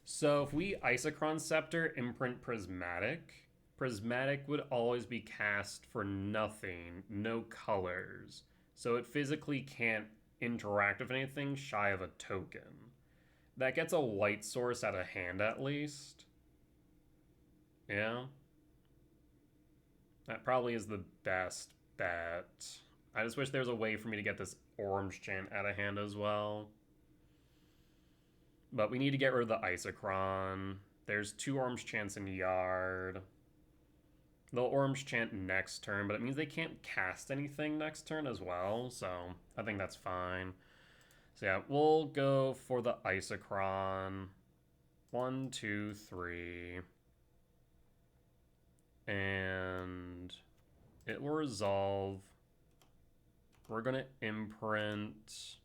So if we Isochron Scepter, imprint Prismatic, Prismatic would always be cast for nothing, no colors. So it physically can't interact with anything shy of a token. That gets a white source out of hand at least. Yeah. That probably is the best bet. I just wish there was a way for me to get this orange chant out of hand as well. But we need to get rid of the Isochron. There's 2 orange chants in yard. They'll orange chant next turn, but it means they can't cast anything next turn as well, so I think that's fine. So yeah, we'll go for the Isochron. 1, 2, 3. And it will resolve. We're going to imprint.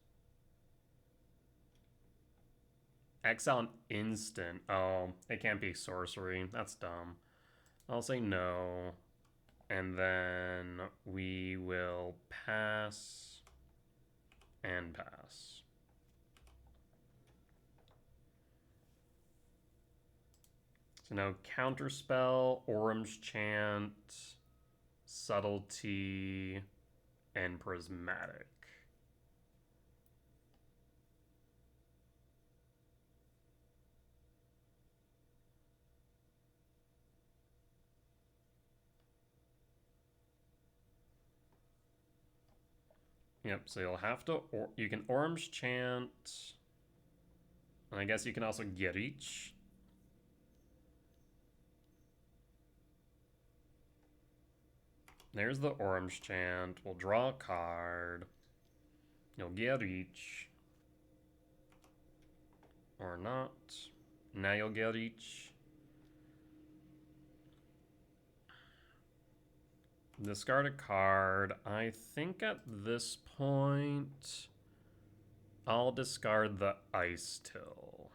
Exile an instant. Oh, it can't be sorcery. That's dumb. I'll say no. And then we will pass and pass. So now Counterspell, Orange Chant, Subtlety, and Prismatic. Yep, so you'll have to, you can Orange Chant, and I guess you can also get each. There's the Orange Chant. We'll draw a card. You'll get each. Or not. Now you'll get each. Discard a card. I think at this point, I'll discard the Ice Till.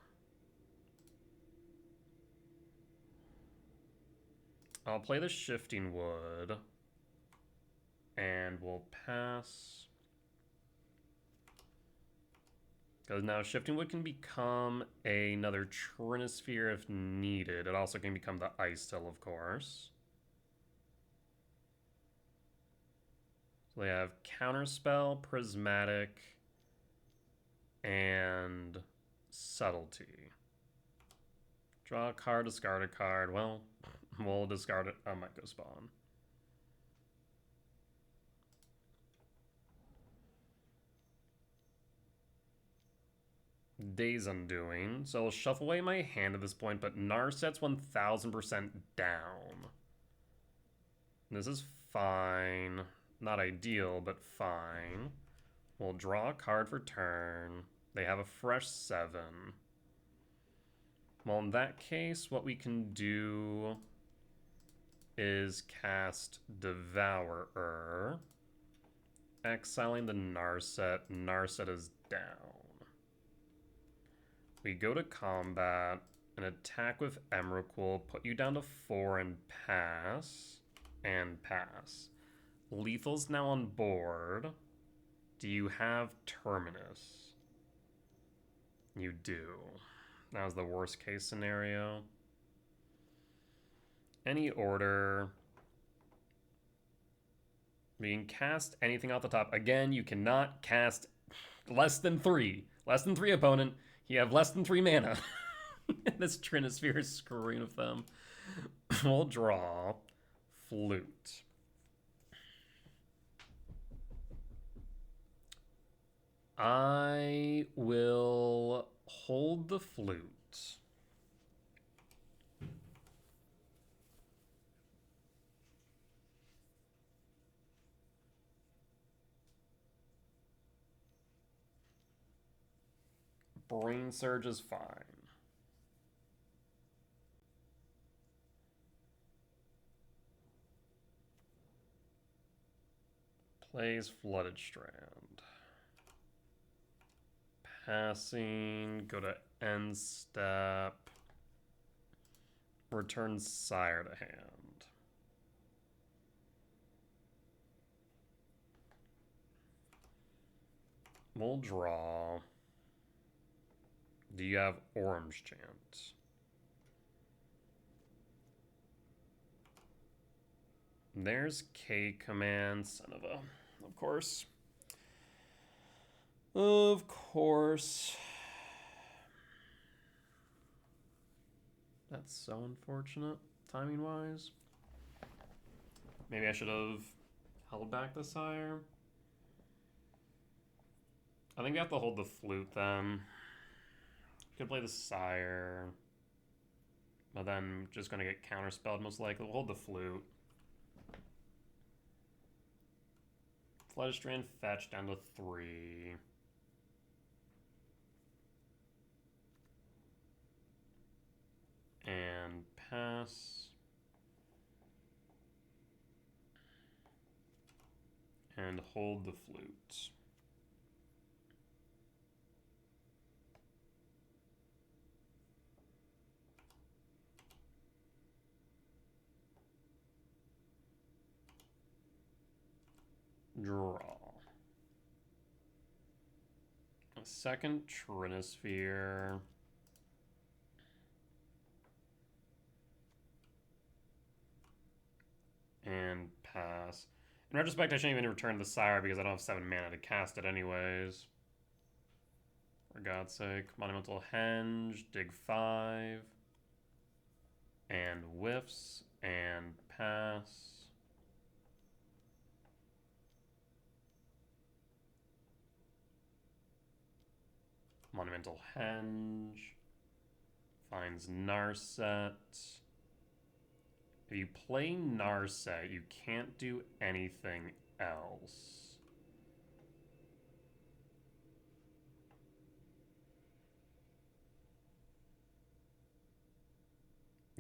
I'll play the Shifting Wood. And we'll pass. Because now Shifting Wood can become another Trinisphere if needed. It also can become the Ice Till, of course. So they have Counterspell, Prismatic, and Subtlety. Draw a card, discard a card. Well, we'll discard it. I might go spawn. Days Undoing. So I'll shuffle away my hand at this point, but Narset's 1000% down. This is fine. Not ideal, but fine. We'll draw a card for turn. They have a fresh 7. Well, in that case, what we can do is cast Devourer. Exiling the Narset. Narset is down. We go to combat, and attack with Emrakul, put you down to 4 and pass. And pass. Lethal's now on board. Do you have Terminus? You do. That was the worst case scenario. Any order. We can cast anything off the top. Again, you cannot cast less than 3. Less than 3 opponent. You have less than 3 mana. This Trinisphere is screwing with them. We'll draw Flute. I will hold the Flute. Brain Surge is fine. Plays Flooded Strand. Passing, go to end step. Return Sire to hand. We'll draw. Do you have Orange Chant? There's K command, son of a, of course. Of course. That's so unfortunate, timing-wise. Maybe I should have held back the Sire. I think we have to hold the Flute then. Could play the Sire. But then just going to get counterspelled most likely. We'll hold the Flute. Fledestrand fetch down to 3. And pass. And hold the Flute. Draw. A second Trinisphere. And pass. In retrospect, I shouldn't even return the Sire because I don't have 7 mana to cast it anyways. For God's sake. Monumental Henge, dig 5. And whiffs, and pass. Monumental Henge. Finds Narset. If you play Narset, you can't do anything else.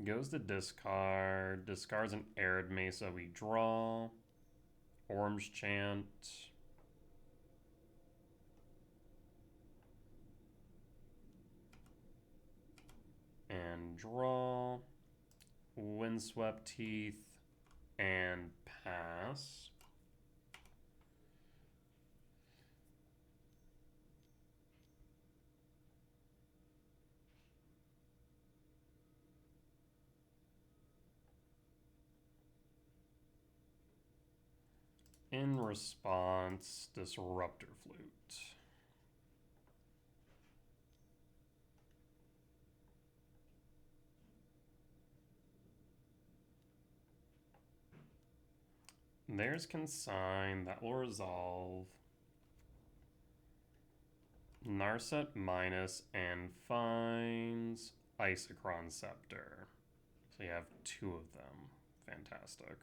Goes to discard. Discards an Arid Mesa. We draw. Orange Chant. And draw. Windswept Teeth. And pass. In response, Disruptor Flute. There's Consign. That will resolve. Narset minus and finds Isochron Scepter. So you have 2 of them. Fantastic.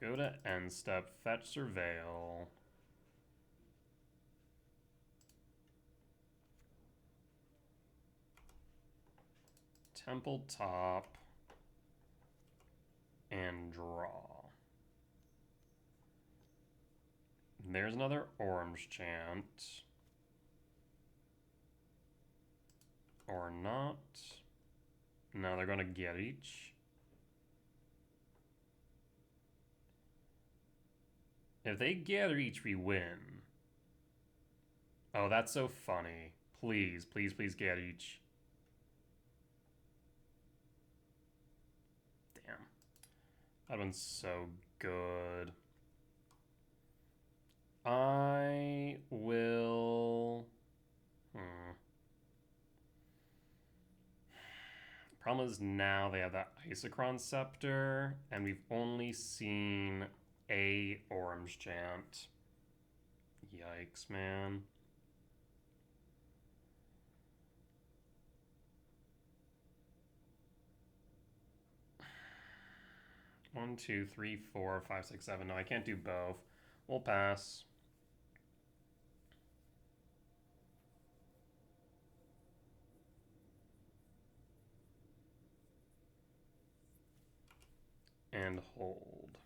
Go to end step, fetch Surveil. Temple top. And draw. There's another Orange Chant. Or not. No, they're going to get each. If they gather each, we win. Oh, that's so funny. Please, please, please get each. Damn. That one's so good. I will... Problem is now they have that Isochron Scepter, and we've only seen a Orange Chant. Yikes, man. One, two, three, 4, 5, 6, 7. No, I can't do both. We'll pass. And hold.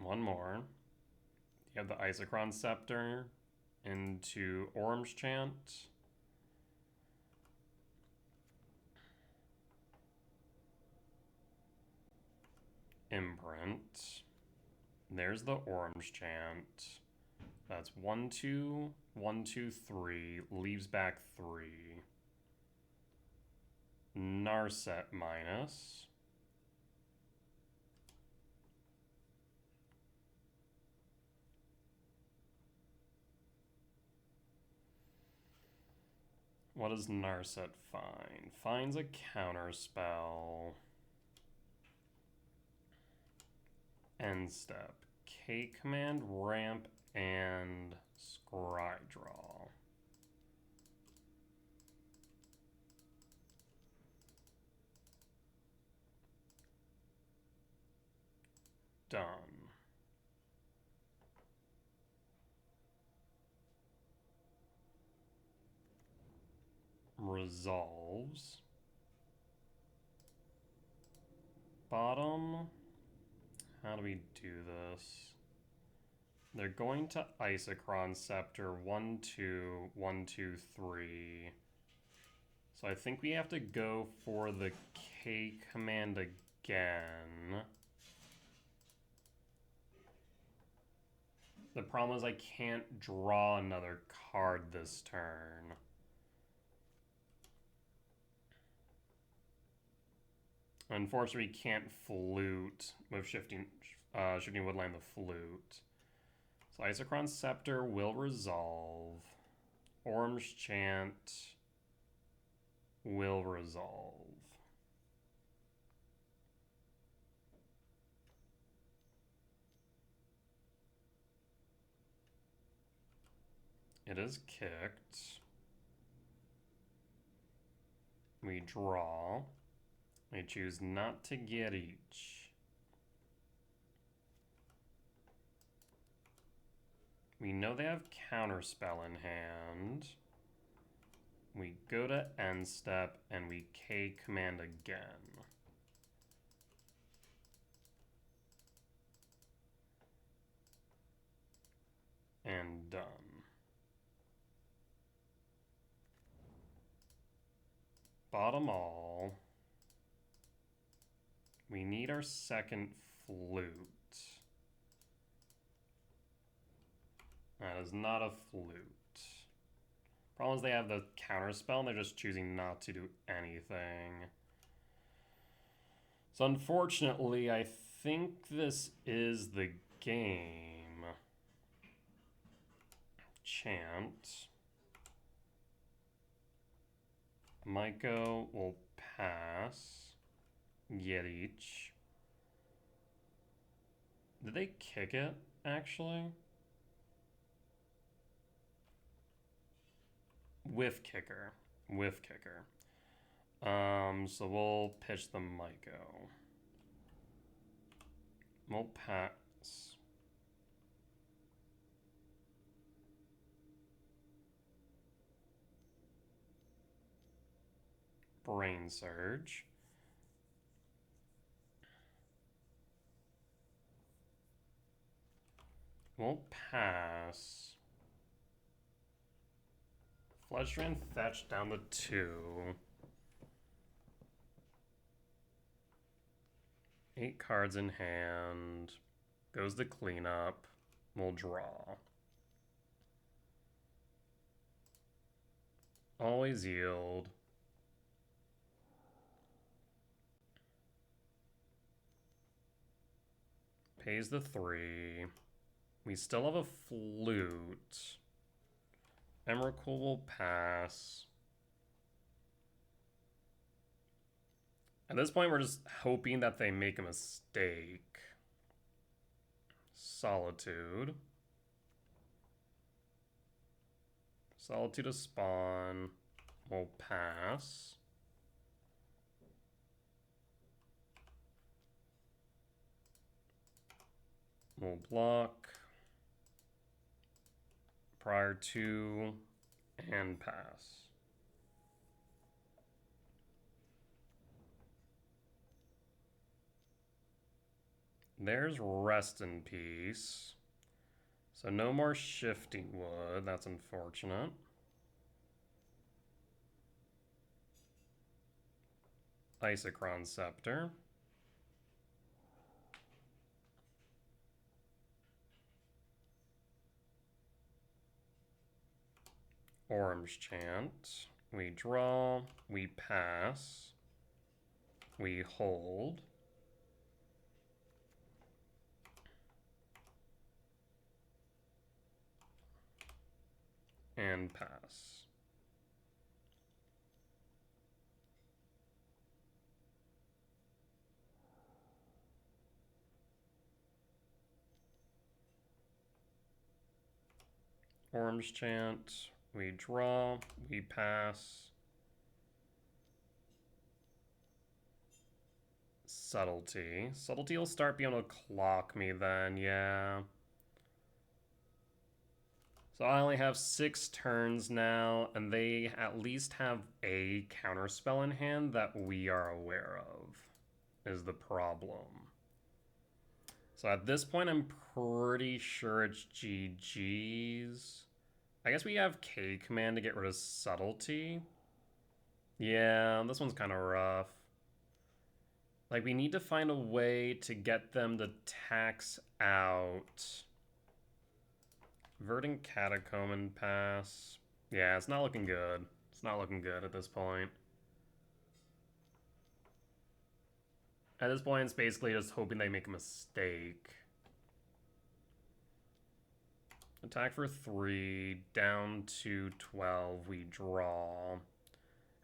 One more. You have the Isochron Scepter into Orange Chant. Imprint. There's the Orange Chant. That's 1, 2, 1, 2, 3. Leaves back 3. Narset minus. What does Narset find? Finds a counter spell. End step. K command, ramp, and scry draw. Done. Resolves. Bottom. How do we do this? They're going to Isochron Scepter 1, 2, 1, 2, 3. So I think we have to go for the K command again. The problem is I can't draw another card this turn. Unfortunately, we can't flute with shifting Woodland the flute. So Isochron Scepter will resolve. Orange Chant will resolve. It is kicked. We draw. We choose not to get each. We know they have Counterspell in hand. We go to end step and we K command again. And done. Bottom all. We need our second flute. That is not a flute. Problem is they have the counter spell and they're just choosing not to do anything. So unfortunately, I think this is the game. Chant. MTGO will pass. Get each. Did they kick it, actually? With kicker. With kicker. So we'll pitch the MTGO. We'll pass. Brain Surge. We'll pass. Fledgstrand fetch down to 2. 8 cards in hand. Goes the cleanup. We'll draw. Always yield. Pays the 3. We still have a flute. Emrakul will pass. At this point, we're just hoping that they make a mistake. Solitude. Solitude to spawn. We'll pass. We'll block. Prior to and pass. There's Rest in Peace. So no more Shifting Wood. That's unfortunate. Isochron Scepter. Orange Chant. We draw. We pass. We hold. And pass. Orange Chant. We draw. We pass. Subtlety. Subtlety will start being able to clock me then, yeah. So I only have 6 turns now, and they at least have a counterspell in hand that we are aware of, is the problem. So at this point, I'm pretty sure it's GG's. I guess we have K command to get rid of subtlety. Yeah, this one's kind of rough. Like, we need to find a way to get them to tax out. Verdant Catacomb and pass. Yeah, it's not looking good. It's not looking good at this point. At this point, it's basically just hoping they make a mistake. Attack for 3, down to 12, we draw.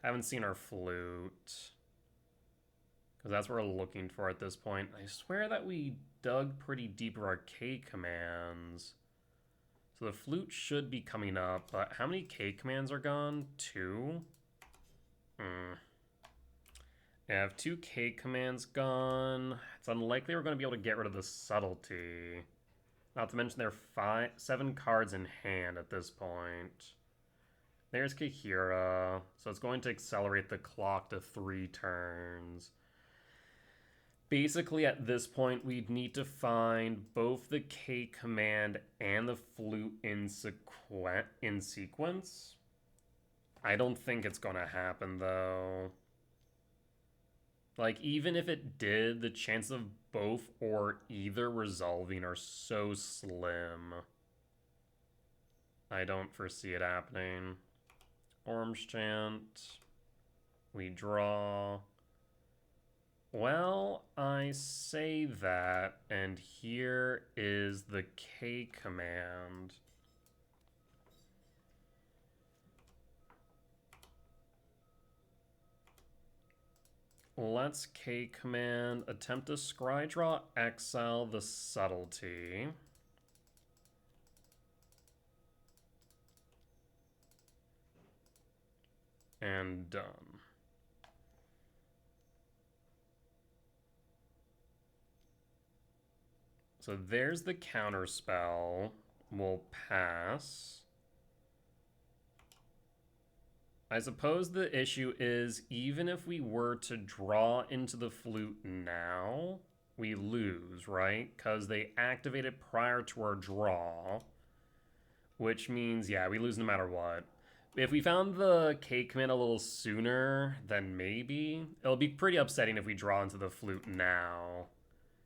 Haven't seen our flute. Because that's what we're looking for at this point. I swear that we dug pretty deep of our K commands. So the flute should be coming up, but how many K commands are gone? 2? I have 2 K commands gone. It's unlikely we're going to be able to get rid of the subtlety. Not to mention there are 7 cards in hand at this point. There's Kahira, so it's going to accelerate the clock to 3 turns. Basically, at this point, we'd need to find both the K command and the flute in sequence. I don't think it's going to happen, though. Like, even if it did, the chances of both or either resolving are so slim. I don't foresee it happening. Orange Chant. We draw. Well, I say that, and here is the K command. Let's K command, attempt to scry draw, exile the subtlety. And done. So there's the counter spell. We'll pass. I suppose the issue is, even if we were to draw into the flute now, we lose, right? Because they activated prior to our draw. Which means, yeah, we lose no matter what. If we found the K command a little sooner, then maybe. It'll be pretty upsetting if we draw into the flute now.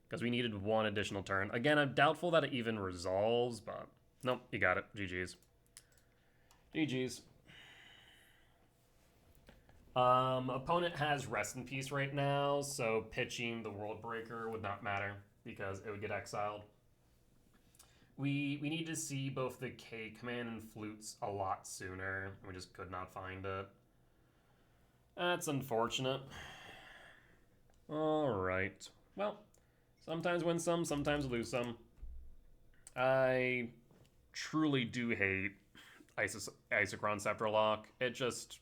Because we needed 1 additional turn. Again, I'm doubtful that it even resolves, but nope, you got it. GG's. GG's. Opponent has Rest in Peace right now, so pitching the World Breaker would not matter because it would get exiled. We need to see both the K command and flutes a lot sooner. We just could not find it. That's unfortunate. Alright. Well, sometimes win some, sometimes lose some. I truly do hate Isochron Scepter Lock. It just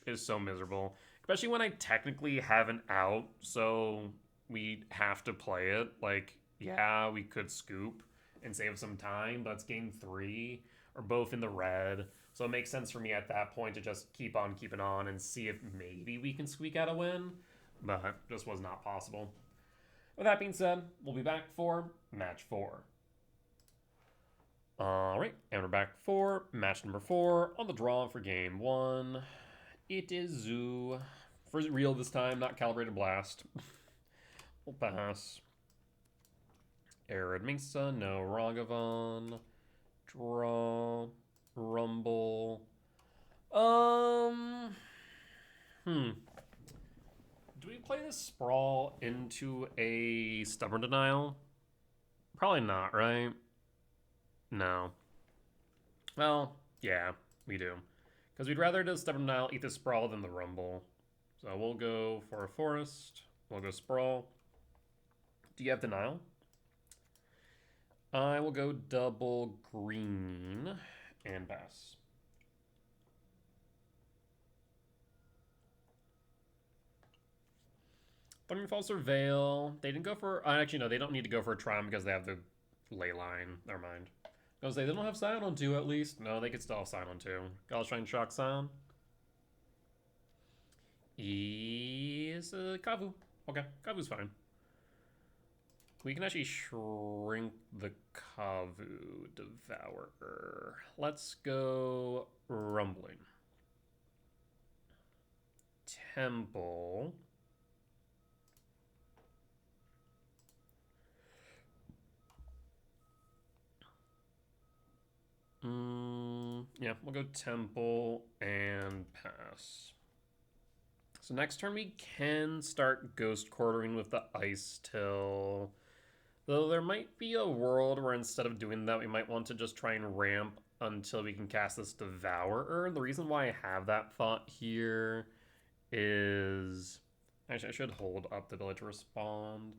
is so miserable. Especially when I technically have an out, so we have to play it. Like, yeah, we could scoop and save some time, but it's game 3. Or both in the red. So it makes sense for me at that point to just keep on keeping on and see if maybe we can squeak out a win. But just was not possible. With that being said, we'll be back for match 4. Alright, and we're back for match number 4 on the draw for game 1. It is Zoo. For real this time, not Calibrated Blast. We'll pass. Arid Mesa, no Ragavan. Draw. Rumble. Do we play this Sprawl into a Stubborn Denial? Probably not, right? No. Well, yeah, we do. Because we'd rather do Stubborn Denial, eat the Sprawl than the Rumble. So we'll go for a Forest. We'll go Sprawl. Do you have Denial? I will go double green. And pass. Thunderfall Surveil. They didn't go for... actually, no, they don't need to go for a Triumph because they have the Ley Line. Never mind. I was say they don't have Scion on 2 at least. No, they could still have Scion on 2. Gallstrine Shock Scion. Is Kavu. Okay, Kavu's fine. We can actually shrink the Kavu Devourer. Let's go Rumbling. Temple. Yeah, we'll go Temple and pass. So next turn we can start Ghost Quartering with the Ice Till. Though there might be a world where instead of doing that, we might want to just try and ramp until we can cast this Devourer. The reason why I have that thought here is... Actually, I should hold up the ability to respond.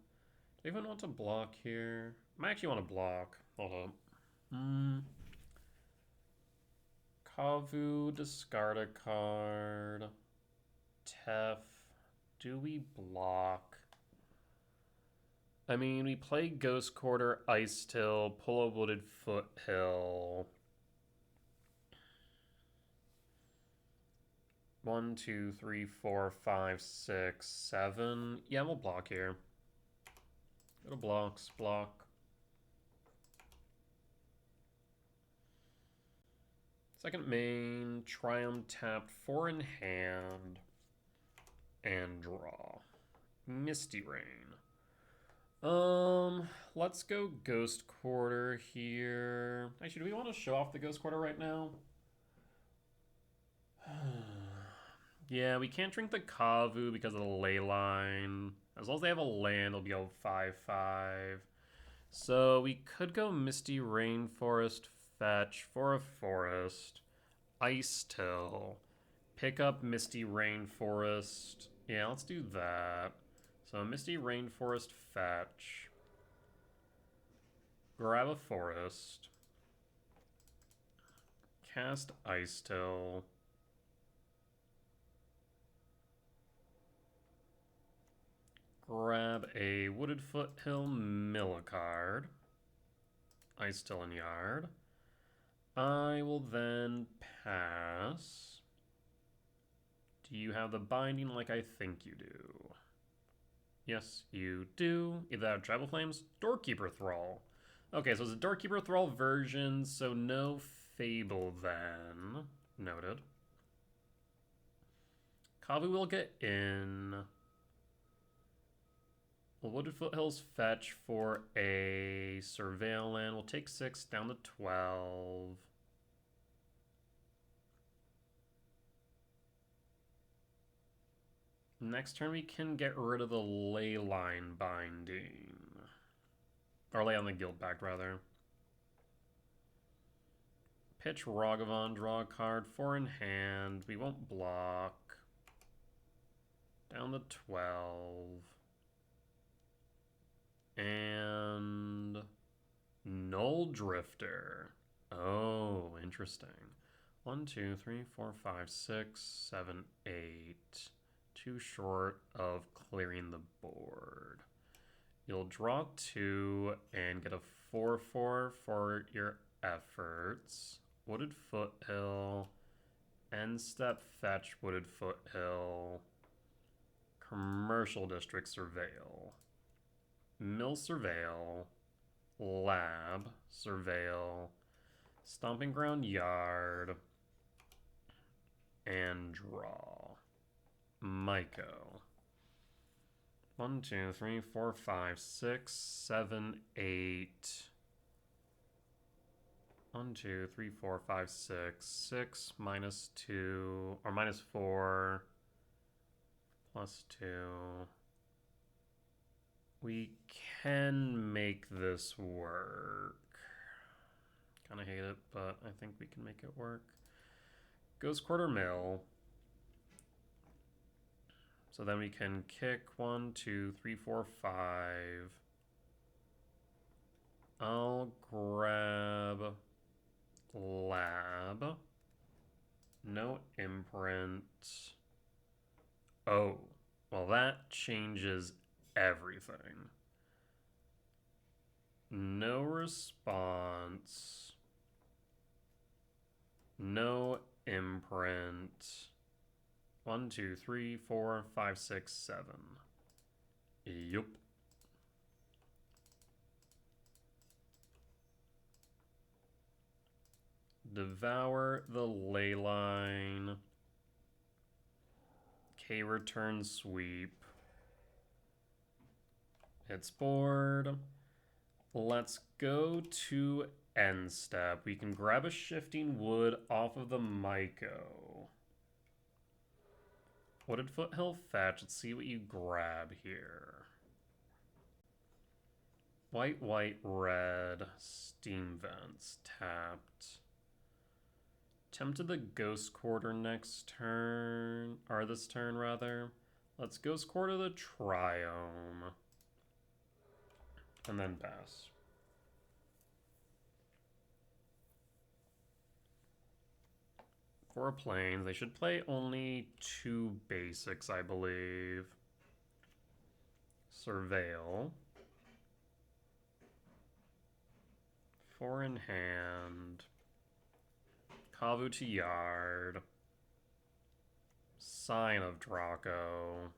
Do I even want to block here? I might actually want to block. Hold up. Kavu, discard a card. Tef. Do we block? I mean, we play Ghost Quarter, Ice Till, pull a Wooded Foothill. 1, 2, 3, 4, 5, 6, 7. Yeah, we'll block here. Go to blocks, block. Second main, Triumph tapped, 4 in hand, and draw. Misty Rain. Let's go Ghost Quarter here. Actually, do we want to show off the Ghost Quarter right now? Yeah, we can't drink the Kavu because of the Ley Line. As long as they have a land, it'll be a 5/5. So we could go Misty Rainforest, fetch for a forest, Ice Till, pick up Misty Rainforest. Yeah, let's do that. So Misty Rainforest, fetch, grab a forest, cast Ice Till, grab a Wooded Foothill, mill a card, Ice Till in yard. I will then pass. Do you have the binding like I think you do? Yes, you do. Either have Travel Flames, Doorkeeper Thrall. Okay, so it's a Doorkeeper Thrall version, so no Fable then. Noted. Kavu will get in. Wooded Foothills fetch for a Surveil land. We'll take 6 down to 12. Next turn we can get rid of the Ley Line binding. Or lay on the Guild Pact, rather. Pitch Ragavan, draw a card, 4 in hand. We won't block. Down to 12. And Null Drifter. Oh, interesting. 1, 2, 3, 4, 5, 6, 7, 8. Too short of clearing the board. You'll draw 2 and get a 4/4 for your efforts. Wooded Foothill. End step fetch Wooded Foothill. Commercial District Surveil. Mill Surveil, Lab Surveil, Stomping Ground Yard, and draw. Myco. 1, 2, 3, 4, 5, 6, 7, 8. 1, 2, 3, 4, 5, 6. 6 minus 2, or minus 4, plus 2. We can make this work. Kind of hate it, but I think we can make it work. Ghost Quarter Mill. So then we can kick 1, 2, 3, 4, 5. I'll grab Lab. Oh, well, that changes everything. No response. No imprint. 1, 2, 3, 4, 5, 6, 7. Yup. Devour the Leyline. K return sweep. Hits board. Let's go to end step. We can grab a shifting wood off of the MTGO. What did Foothill fetch? Let's see what you grab here. White, white, red. Steam Vents tapped. Tempted the Ghost Quarter next turn. Or this turn, rather. Let's Ghost Quarter the Triome. And then pass. Four planes. They should play only 2 basics, I believe. Surveil. 4 in hand. Kavu to Yard. Sign of Draco.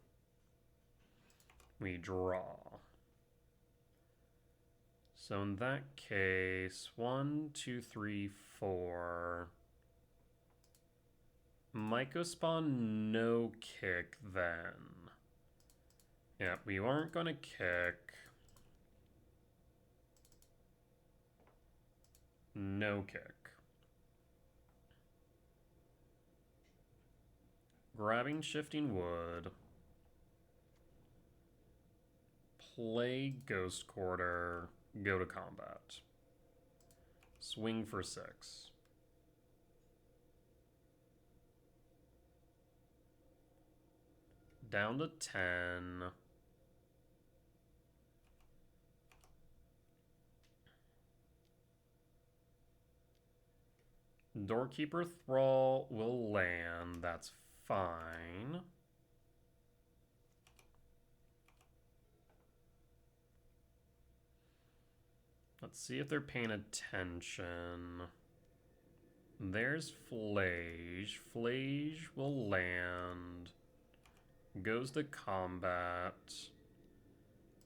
We draw. So in that case, 1, 2, 3, 4. Mycospawn no kick then. Yeah, we weren't gonna kick. No kick. Grabbing shifting wood. Play Ghost Quarter. Go to combat. Swing for 6. Down to 10. Doorkeeper Thrall will land. That's fine. Let's see if they're paying attention. There's Flage. Flage will land. Goes to combat.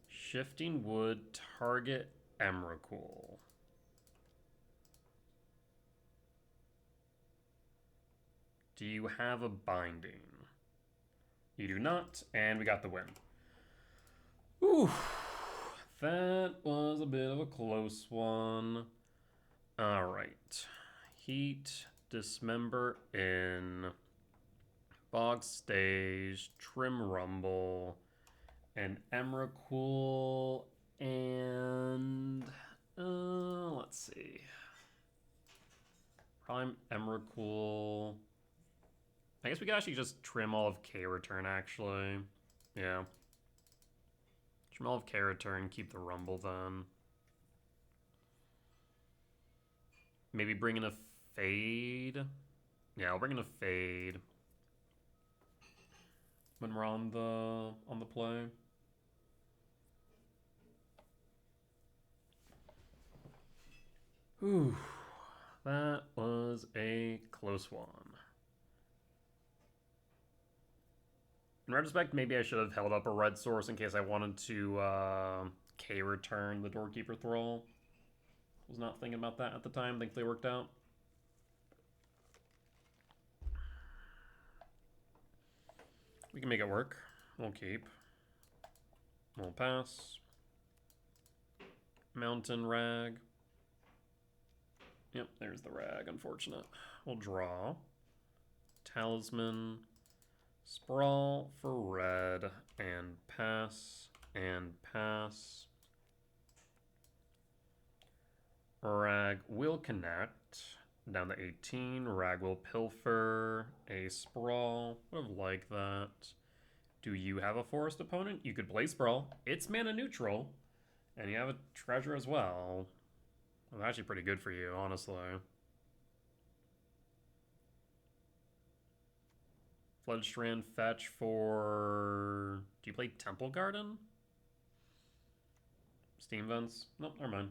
Shifting wood, target Emrakul. Do you have a binding? You do not, and we got the win. Ooh, that was a bit of a close one. All right. Heat, Dismember in, Bog Stage, Trim Rumble, and Emrakul, and let's see. Prime Emrakul. I guess we could actually just trim all of K-Return, actually. Yeah. Trim all of K-Return, keep the Rumble then. Maybe bring in a Fade. Yeah, I'll bring in a Fade when we're on the play. Whew. That was a close one. In retrospect, maybe I should have held up a red source in case I wanted to K-return the Doorkeeper Thrall. Was not thinking about that at the time. Thankfully it worked out. We can make it work. We'll keep. We'll pass. Mountain Rag. Yep, there's the Rag, unfortunate. We'll draw. Talisman. Sprawl for red, and pass, and pass. Rag will connect, down to 18. Rag will pilfer, a Sprawl, would have liked that. Do you have a forest opponent? You could play Sprawl. It's mana neutral, and you have a treasure as well. Well, actually pretty good for you, honestly. Floodstrand fetch for... Do you play Temple Garden? Steam Vents? Nope, never mind.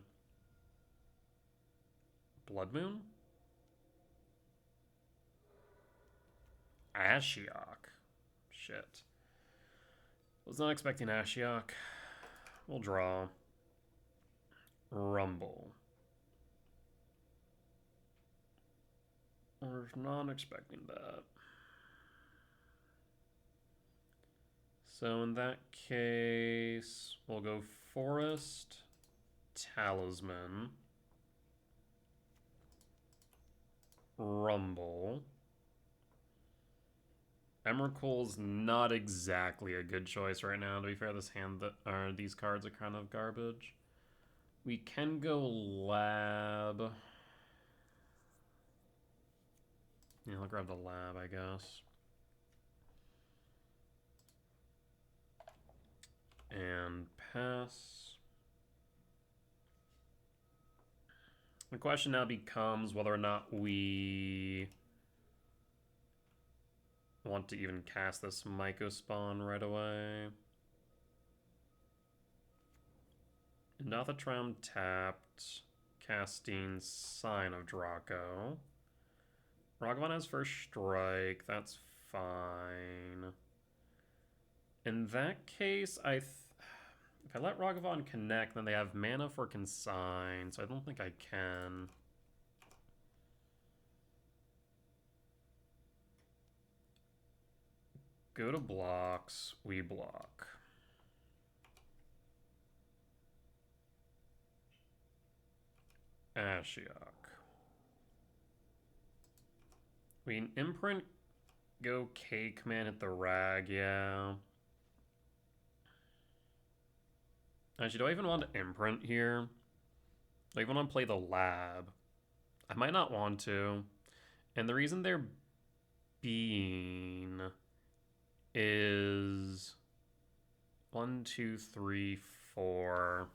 Blood Moon? Ashiok. Shit. Was not expecting Ashiok. We'll draw. Rumble. I was not expecting that. So in that case, we'll go Forest, Talisman, Rumble. Emrakul's not exactly a good choice right now. To be fair, these cards are kind of garbage. We can go Lab. Yeah, I'll grab the Lab, I guess. And pass. The question now becomes whether or not we want to even cast this Myco Spawn right away. Nothatram tapped, casting Sign of Draco. Ragavan has first strike, that's fine. In that case, if I let Ragavan connect, then they have mana for Consign, so I don't think I can. Go to blocks, we block. Ashiok. We can imprint, go K command at the rag, yeah. Actually, do I even want to imprint here? Do I even want to play the lab? I might not want to. And the reason they're being is 1, 2, 3, 4.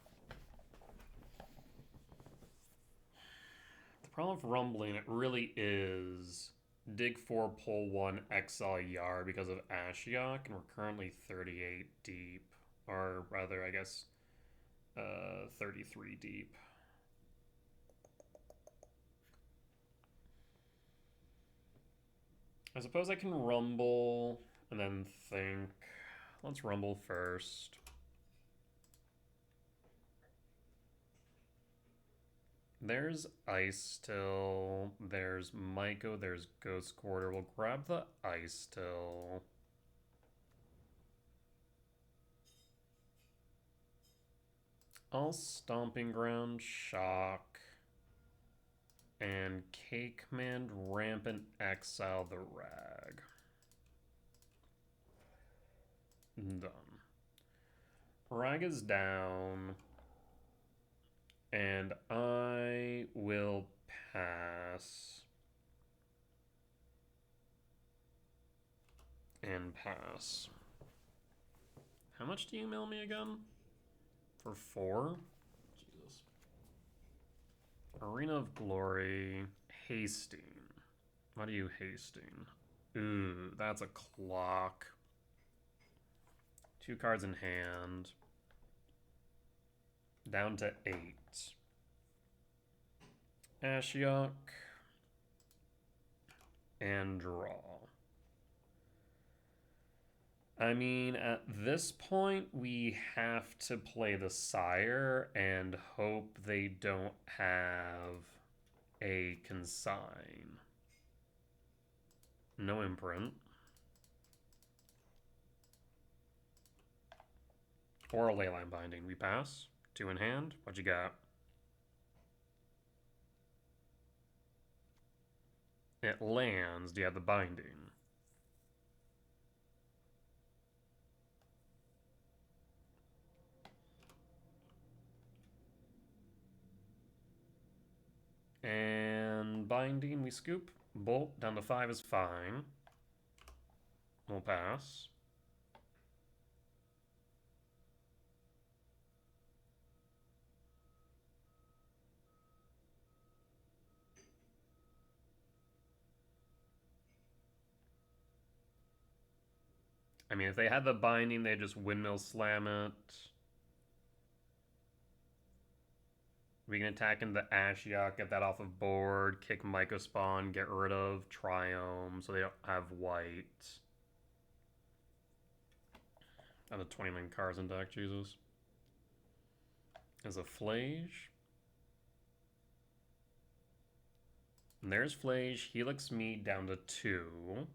The problem with rumbling, it really is dig 4, pull 1, exile Yar because of Ashiok, and we're currently 38 deep. Or rather, I guess, 33 deep. I suppose I can rumble and then think. Let's rumble first. There's Ice still. There's Myco. There's Ghost Quarter. We'll grab the Ice still. I'll Stomping Ground, Shock, and K command, ramp, and exile the rag. Done. Rag is down. And I will pass. And pass. How much do you mill me again? For 4? Jesus. Arena of Glory. Hasting. What are you hasting? Ooh, that's a clock. 2 cards in hand. Down to 8. Ashiok. And draw. I mean, at this point, we have to play the Sire and hope they don't have a Consign. No imprint. Or a Leyline Binding. We pass. 2 in hand. What you got? It lands. Do you have the Binding? And Binding, we scoop. Bolt down to 5 is fine. We'll pass. I mean, if they had the binding, they'd just windmill slam it. We can attack into Ashiok, get that off of board, kick Mycospawn, get rid of Triome, so they don't have white. Out of 29 cards in deck, Jesus. There's a Flage. And there's Flage. Helix me down to 2.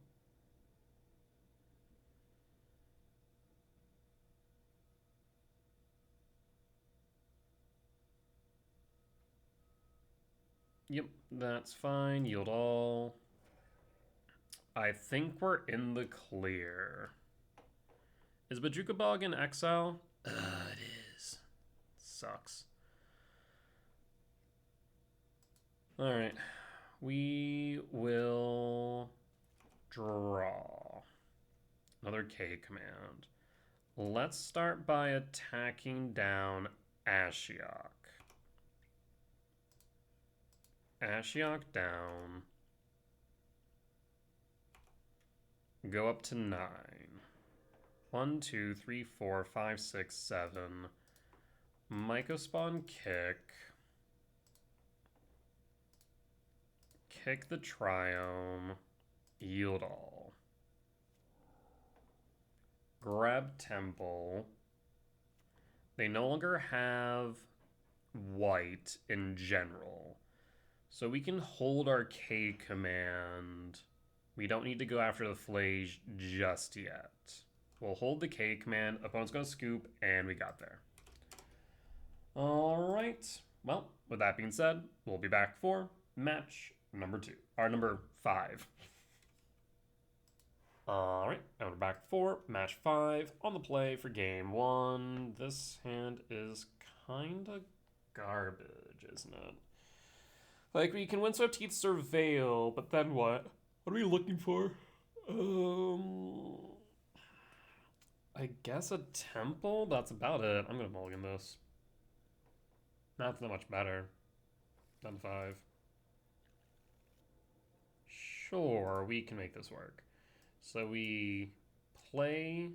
Yep, that's fine. Yield all. I think we're in the clear. Is Bojuka Bog in exile? It is. Sucks. Alright. We will draw. Another K command. Let's start by attacking down Ashiok. Ashiok down. Go up to 9. 1, 2, 3, 4, 5, 6, 7. Mycospawn kick. Kick the Triome. Yield all. Grab Temple. They no longer have white in general. So we can hold our K command. We don't need to go after the Flage just yet. We'll hold the K command. Opponent's going to scoop, and we got there. All right. Well, with that being said, we'll be back for match number 2. Or number 5. All right. Now we're back for match 5 on the play for game 1. This hand is kind of garbage, isn't it? Like, we can Windswept Teeth Surveil, but then what? What are we looking for? I guess a Temple? That's about it. I'm going to mulligan this. Not that much better than 5. Sure, we can make this work. So we play,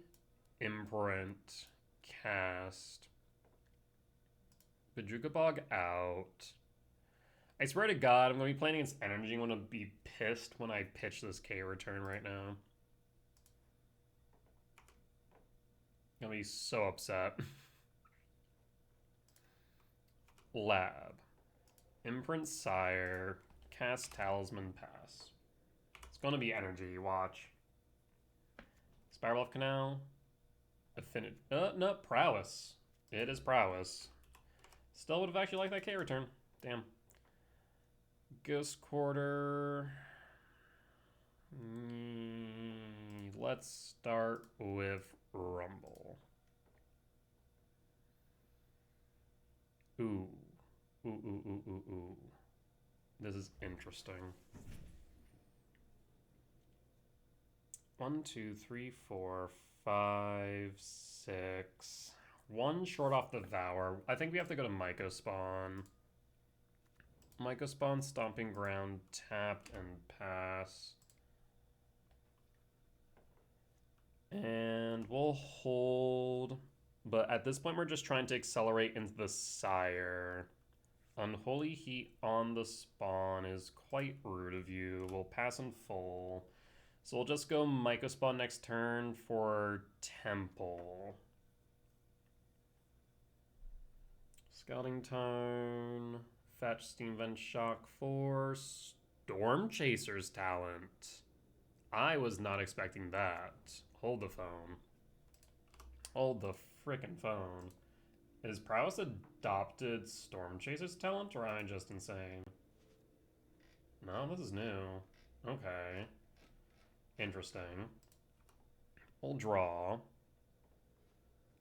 imprint, cast, Bojuka Bog out. I swear to God, I'm going to be playing against Energy. I'm going to be pissed when I pitch this K return right now. I'm going to be so upset. Lab. Imprint Sire. Cast Talisman, pass. It's going to be Energy, watch. Spiral of Canal. Affinity. No, Prowess. It is Prowess. Still would have actually liked that K return. Damn. Ghost Quarter. Let's start with Rumble. Ooh. Ooh. This is interesting. 1, 2, 3, 4, 5, 6. 1 short off the Vower. I think we have to go to Mycospawn. Mycospawn, Stomping Ground, tap and pass. And we'll hold. But at this point, we're just trying to accelerate into the Sire. Unholy Heat on the spawn is quite rude of you. We'll pass in full. So we'll just go Mycospawn next turn for Temple. Scouting Tone. Fetch Steam Vent Shock for Storm Chaser's talent. I was not expecting that. Hold the phone. Hold the frickin' phone. Is Prowess adopted Storm Chaser's talent, or am I just insane? No, this is new. Okay. Interesting. We'll draw.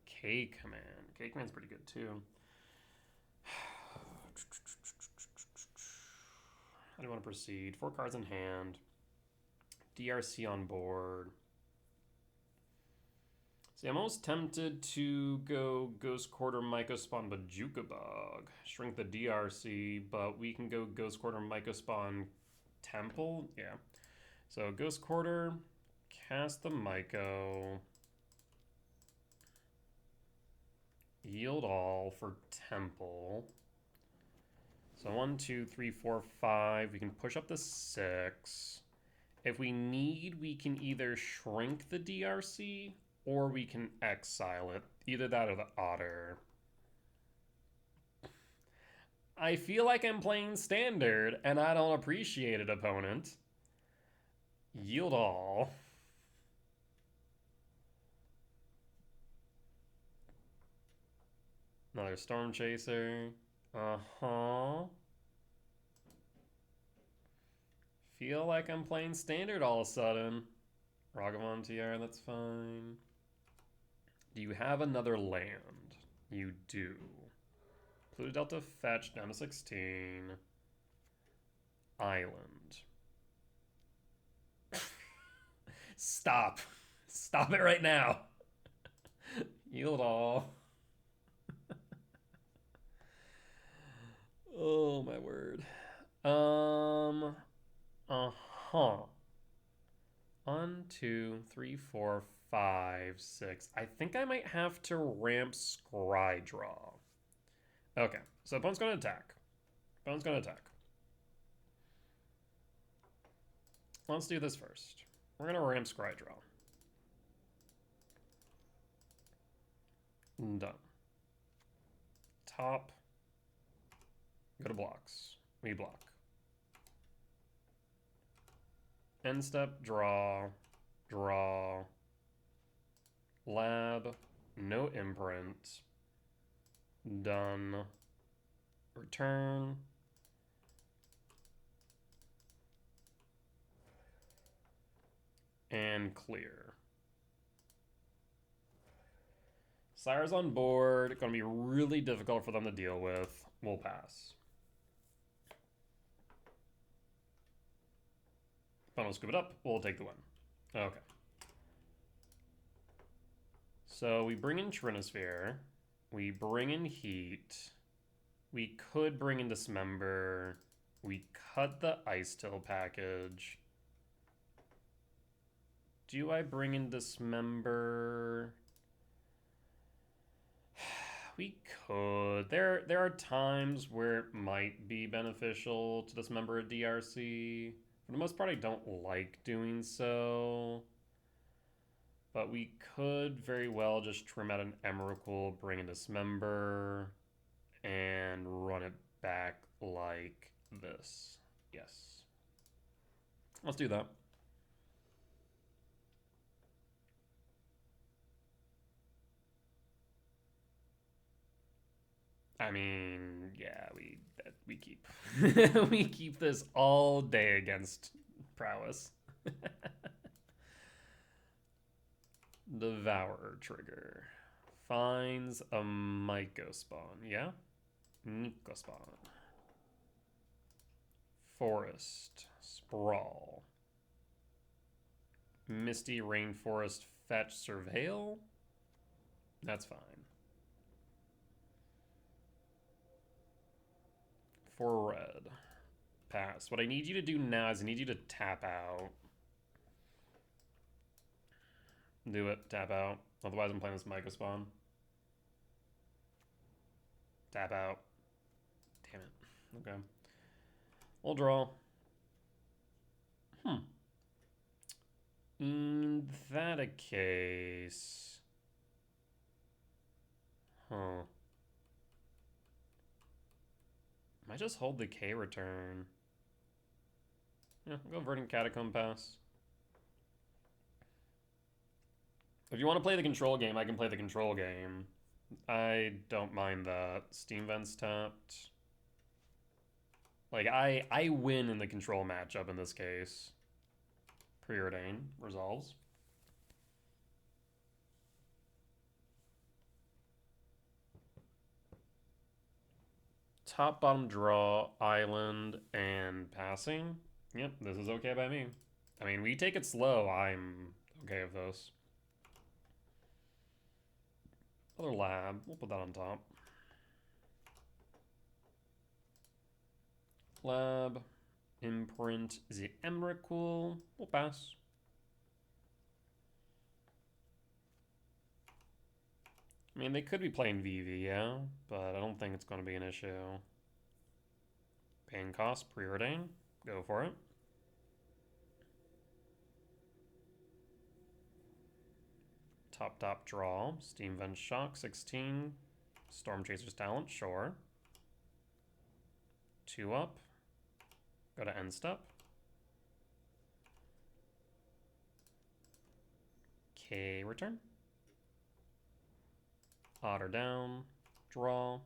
K command. K command's pretty good too. How do you want to proceed? 4 cards in hand. DRC on board. See, I'm almost tempted to go Ghost Quarter, Mycospawn, Bojuka Bog. Shrink the DRC, but we can go Ghost Quarter, Mycospawn, Temple. Yeah. So Ghost Quarter, cast the Myco. Yield all for Temple. So 1, 2, 3, 4, 5. We can push up to 6. If we need, we can either shrink the DRC or we can exile it. Either that or the Otter. I feel like I'm playing Standard and I don't appreciate it, opponent. Yield all. Another Storm Chaser. Uh-huh. Feel like I'm playing Standard all of a sudden. Ragavan TR, that's fine. Do you have another land? You do. Pluto Delta fetch down to 16. Island. Stop. Stop it right now. Yield all. Oh my word. Uh-huh. 1, 2, 3, 4, 5, 6. I think I might have to ramp Scry Draw. Okay, so opponent's gonna attack. Opponent's gonna attack. Let's do this first. We're gonna ramp Scry Draw. Done. Top. Go to blocks. We block. End step, draw, draw, lab, no imprint, done, return, and clear. Sire's on board, gonna be really difficult for them to deal with. We'll pass. Funnel scoop it up, we'll take the win. Okay. So we bring in Trinosphere. We bring in Heat. We could bring in Dismember. We cut the Ice Till package. Do I bring in Dismember? We could. There are times where it might be beneficial to Dismember a DRC. For the most part, I don't like doing so. But we could very well just trim out an Emrakul, bring in Dismember, and run it back like this. Yes. Let's do that. I mean, yeah, we keep we keep this all day against Prowess. Devourer trigger. Finds a Myco spawn, yeah? Nico spawn. Forest. Sprawl. Misty Rainforest Fetch Surveil? That's fine. For red. Pass. What I need you to do now is I need you to tap out. Do it. Tap out. Otherwise I'm playing this Myco spawn. Tap out. Damn it. Okay. We'll draw. In that a case... Huh. Might just hold the K return. Yeah, we'll go Verdant Catacomb pass. If you want to play the control game, I can play the control game. I don't mind that. Steam Vents tapped. Like, I win in the control matchup in this case. Preordain resolves. Top, bottom, draw, island, and passing. Yep, this is okay by me. I mean, we take it slow. I'm okay with this. Other lab. We'll put that on top. Lab. Imprint. The Emrakul. We'll pass. I mean, they could be playing VV, yeah, but I don't think it's going to be an issue. Pain cost, preordain. Go for it. Top draw. Steam Vent Shock, 16. Storm Chaser's Talent, sure. 2 up. Go to end step. K return. Otter down. Draw.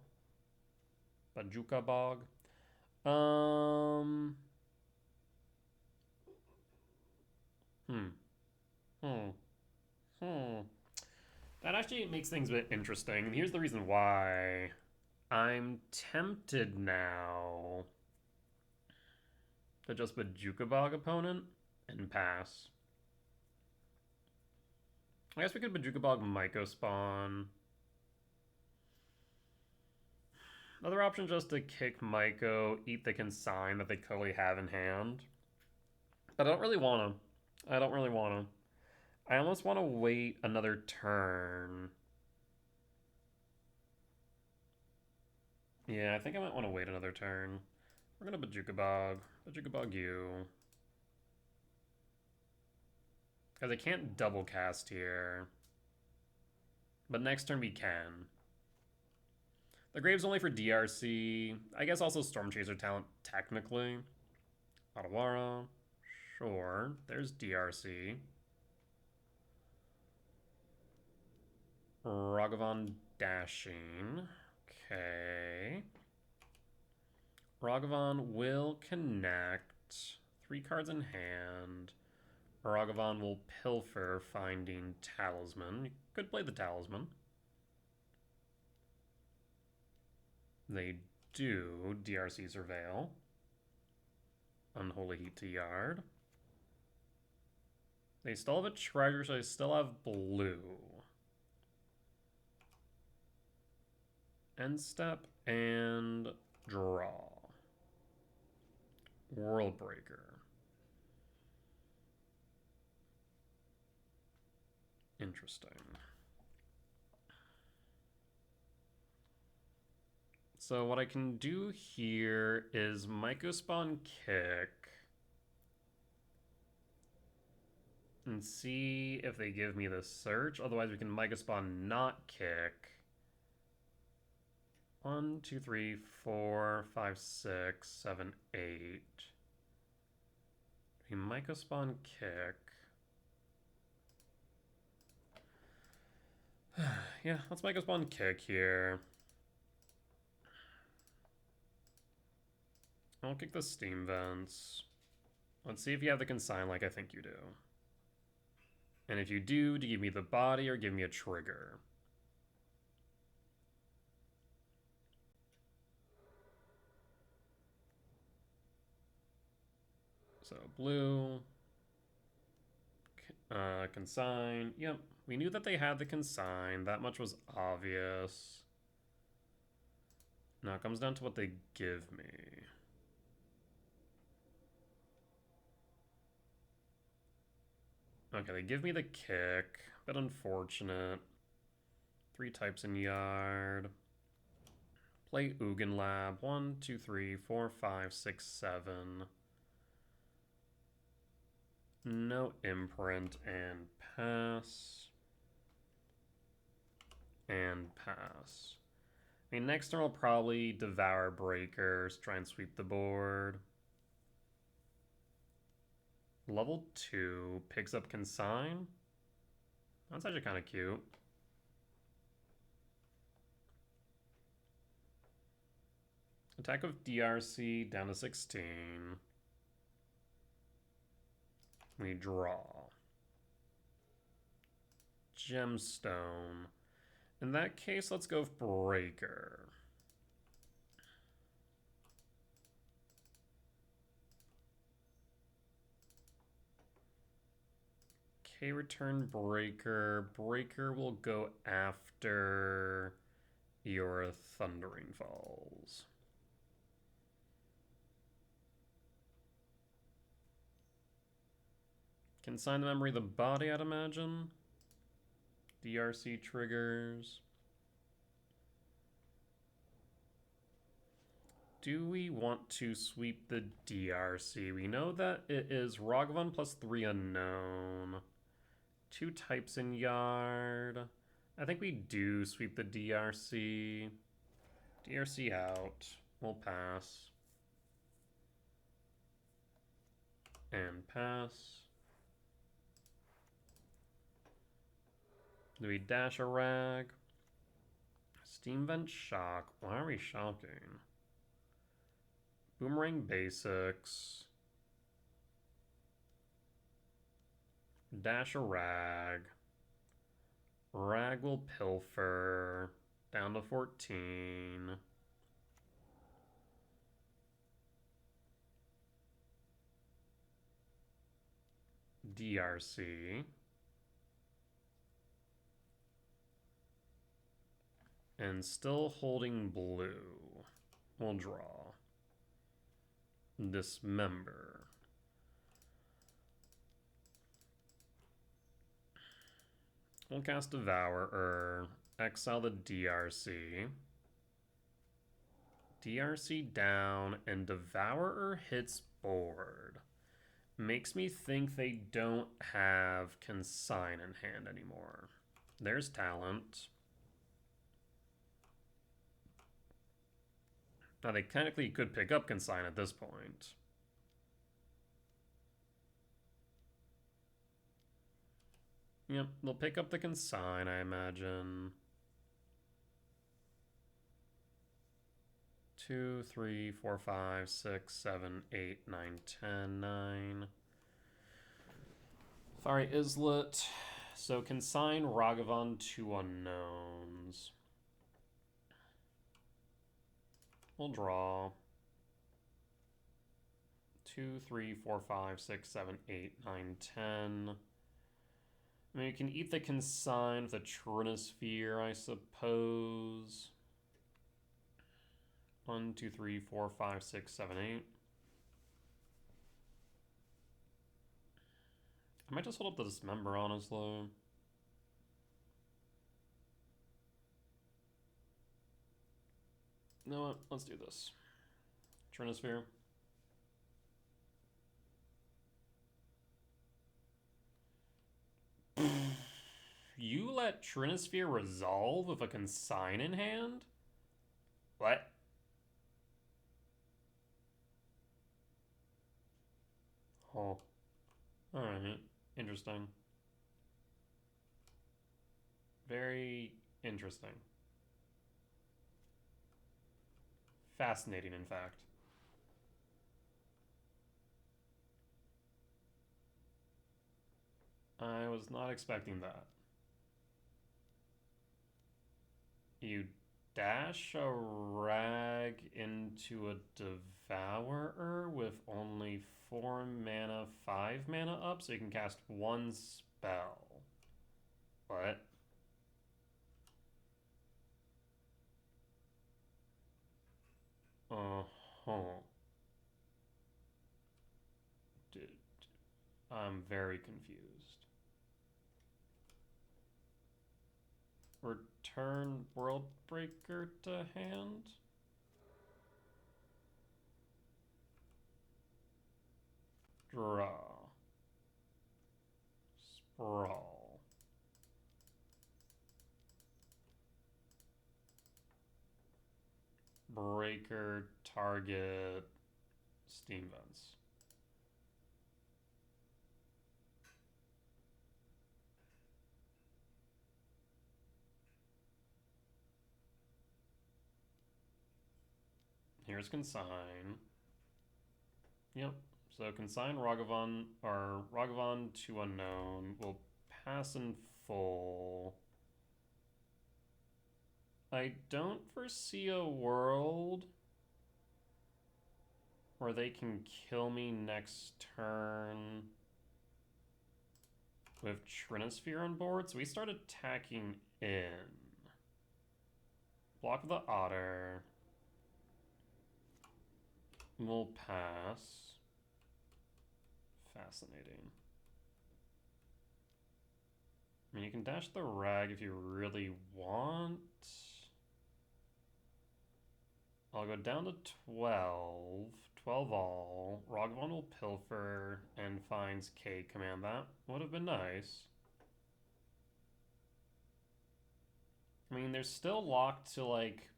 Bajuka Bog. That actually makes things a bit interesting. And here's the reason why. I'm tempted now to just Bajuka Bog opponent and pass. I guess we could Bajuka Bog Myco Spawn. Another option just to kick Myco, eat the consign that they clearly have in hand. But I don't really want to. I almost want to wait another turn. Yeah, I think I might want to wait another turn. We're going to Bajuka Bog you. Because I can't double cast here. But next turn we can. The Grave's only for DRC. I guess also Storm Chaser talent, technically. Otawara. Sure. There's DRC. Ragavan Dashing. Okay. Ragavan will connect. 3 cards in hand. Ragavan will pilfer, finding Talisman. You could play the Talisman. They do DRC Surveil. Unholy Heat to Yard. They still have a treasure, so they still have blue. End step and draw. Worldbreaker. Interesting. So what I can do here is Myco Spawn kick and see if they give me the search. Otherwise we can Myco Spawn not kick. 1, 2, 3, 4, 5, 6, 7, 8. We Myco Spawn kick. Yeah, let's Myco Spawn kick here. I'll kick the Steam Vents. Let's see if you have the consign like I think you do. And if you do give me the body or give me a trigger. So blue. Consign. Yep, we knew that they had the consign. That much was obvious. Now it comes down to what they give me. Okay, they give me the kick. Bit unfortunate. 3 types in yard. Play Ugin Lab. 1, 2, 3, 4, 5, 6, 7. No imprint and pass. And pass. I mean, next turn I'll probably Devour Breakers, try and sweep the board. Level 2 picks up Consign. That's actually kind of cute. Attack of DRC down to 16. We draw. Gemstone. In that case, let's go with Breaker. Okay, return Breaker. Breaker will go after your Thundering Falls. Consign the memory of the body, I'd imagine. DRC triggers. Do we want to sweep the DRC? We know that it is Ragavan plus 3 unknown. 2 types in yard. I think we do sweep the DRC. DRC out. We'll pass. And pass. Do we dash a rag? Steam Vent Shock. Why are we shocking? Boomerang Basics. Dash a rag. Rag will pilfer. Down to 14. DRC. And still holding blue. We'll draw. Dismember. We'll cast Devourer. Exile the DRC. DRC down, and Devourer hits board. Makes me think they don't have Consign in hand anymore. There's talent. Now they technically could pick up Consign at this point. Yep, they'll pick up the Consign, I imagine. 2, 3, 4, 5, 6, 7, 8, 9, 10, 9. Fari Islet. So Consign, Ragavan, 2 unknowns. We'll draw. 2, 3, 4, 5, 6, 7, 8, 9, 10. I mean, you can eat the Consign with the Trinosphere, I suppose. 1, 2, 3, 4, 5, 6, 7, 8. I might just hold up the Dismember, honestly. You know what? Let's do this. Trinosphere. You let Trinosphere resolve with a Consign in hand? What? Oh. Alright. Interesting. Very interesting. Fascinating, in fact. I was not expecting that. You dash a rag into a Devourer with only 4 mana, 5 mana up, so you can cast 1 spell. What? Uh-huh. Dude, I'm very confused. Return Worldbreaker to hand? Draw. Sprawl. Breaker, target, Steam Vents. Here's Consign. Yep. So Consign Ragavan, or Ragavan 2 unknown. Will pass in full. I don't foresee a world where they can kill me next turn with Trinosphere on board, so we start attacking in. Block the Otter. We'll pass. Fascinating. I mean, you can dash the rag if you really want. I'll go down to 12. 12 all. Ragavan will pilfer and finds K command. That would have been nice. I mean, they're still locked to like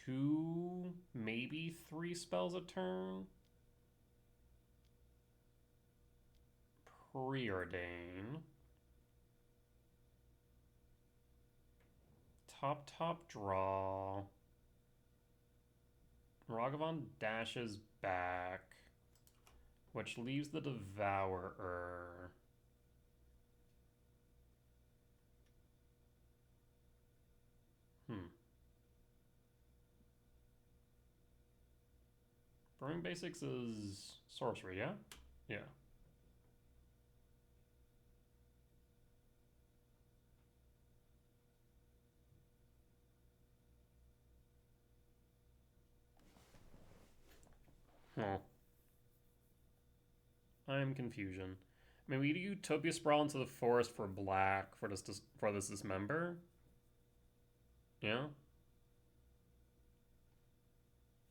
2, maybe 3 spells a turn. Preordain. Top draw. Ragavan dashes back, which leaves the Devourer. Brewing Basics is sorcery, yeah? Yeah. Well, I'm confusion. I mean, we do Utopia Sprawl into the forest for black for this dismember. Yeah.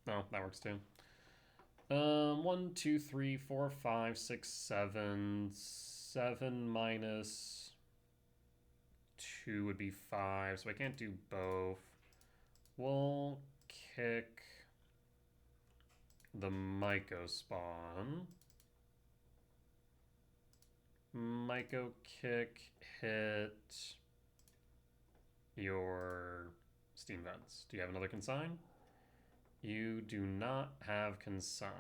No, that works too. 1, 2, 3, 4, 5, 6, 7. 7 minus 2 would be 5, so I can't do both. We'll kick the Myco spawn. Myco kick, hit your Steam Vents. Do you have another consign? You do not have consign.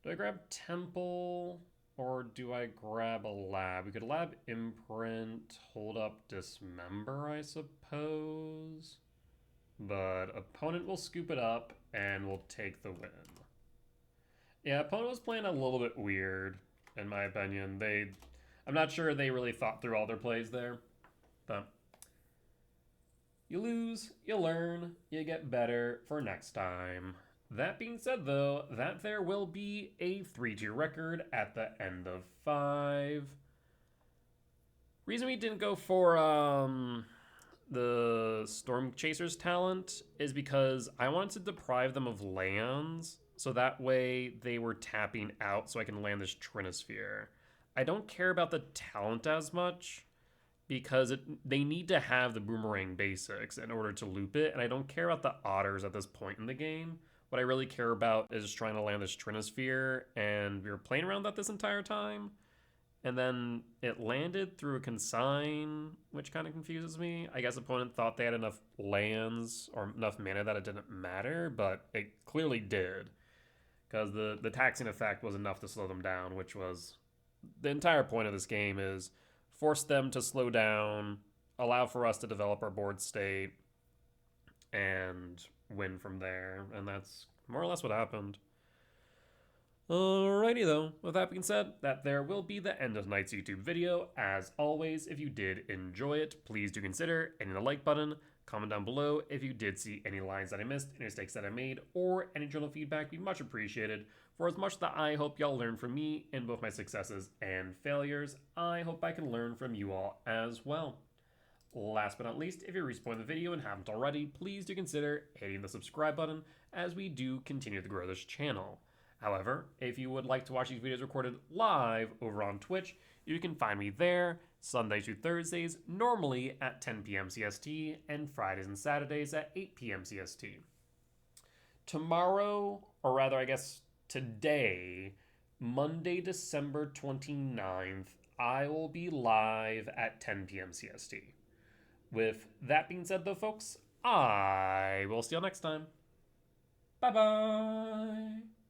Do I grab Temple or do I grab a lab? We could lab Imprint, hold up Dismember, I suppose. But opponent will scoop it up and we'll take the win. Yeah, opponent was playing a little bit weird, in my opinion. I'm not sure they really thought through all their plays there. But you lose, you learn, you get better for next time. That being said, though, that there will be a 3-tier record at the end of 5. Reason we didn't go for the Storm Chasers talent is because I wanted to deprive them of lands, so that way they were tapping out so I can land this Trinisphere. I don't care about the talent as much, because they need to have the Boomerang basics in order to loop it, and I don't care about the otters at this point in the game. What I really care about is trying to land this Trinisphere, and we were playing around that this entire time, and then it landed through a consign, which kind of confuses me. I guess opponent thought they had enough lands or enough mana that it didn't matter, but it clearly did, because the taxing effect was enough to slow them down, which was the entire point of this game is force them to slow down, allow for us to develop our board state, and win from there. And that's more or less what happened. Alrighty though, with that being said, that there will be the end of tonight's YouTube video. As always, if you did enjoy it, please do consider hitting the like button. Comment down below if you did see any lines that I missed, any mistakes that I made, or any general feedback. Be much appreciated. For as much that I hope y'all learn from me in both my successes and failures, I hope I can learn from you all as well. Last but not least, if you're resupporting the video and haven't already, please do consider hitting the subscribe button as we do continue to grow this channel. However, if you would like to watch these videos recorded live over on Twitch, you can find me there Sundays through Thursdays, normally at 10 p.m. CST, and Fridays and Saturdays at 8 p.m. CST. Tomorrow, or rather I guess today, Monday, December 29th, I will be live at 10 p.m. CST. With that being said though, folks, I will see y'all next time. Bye-bye!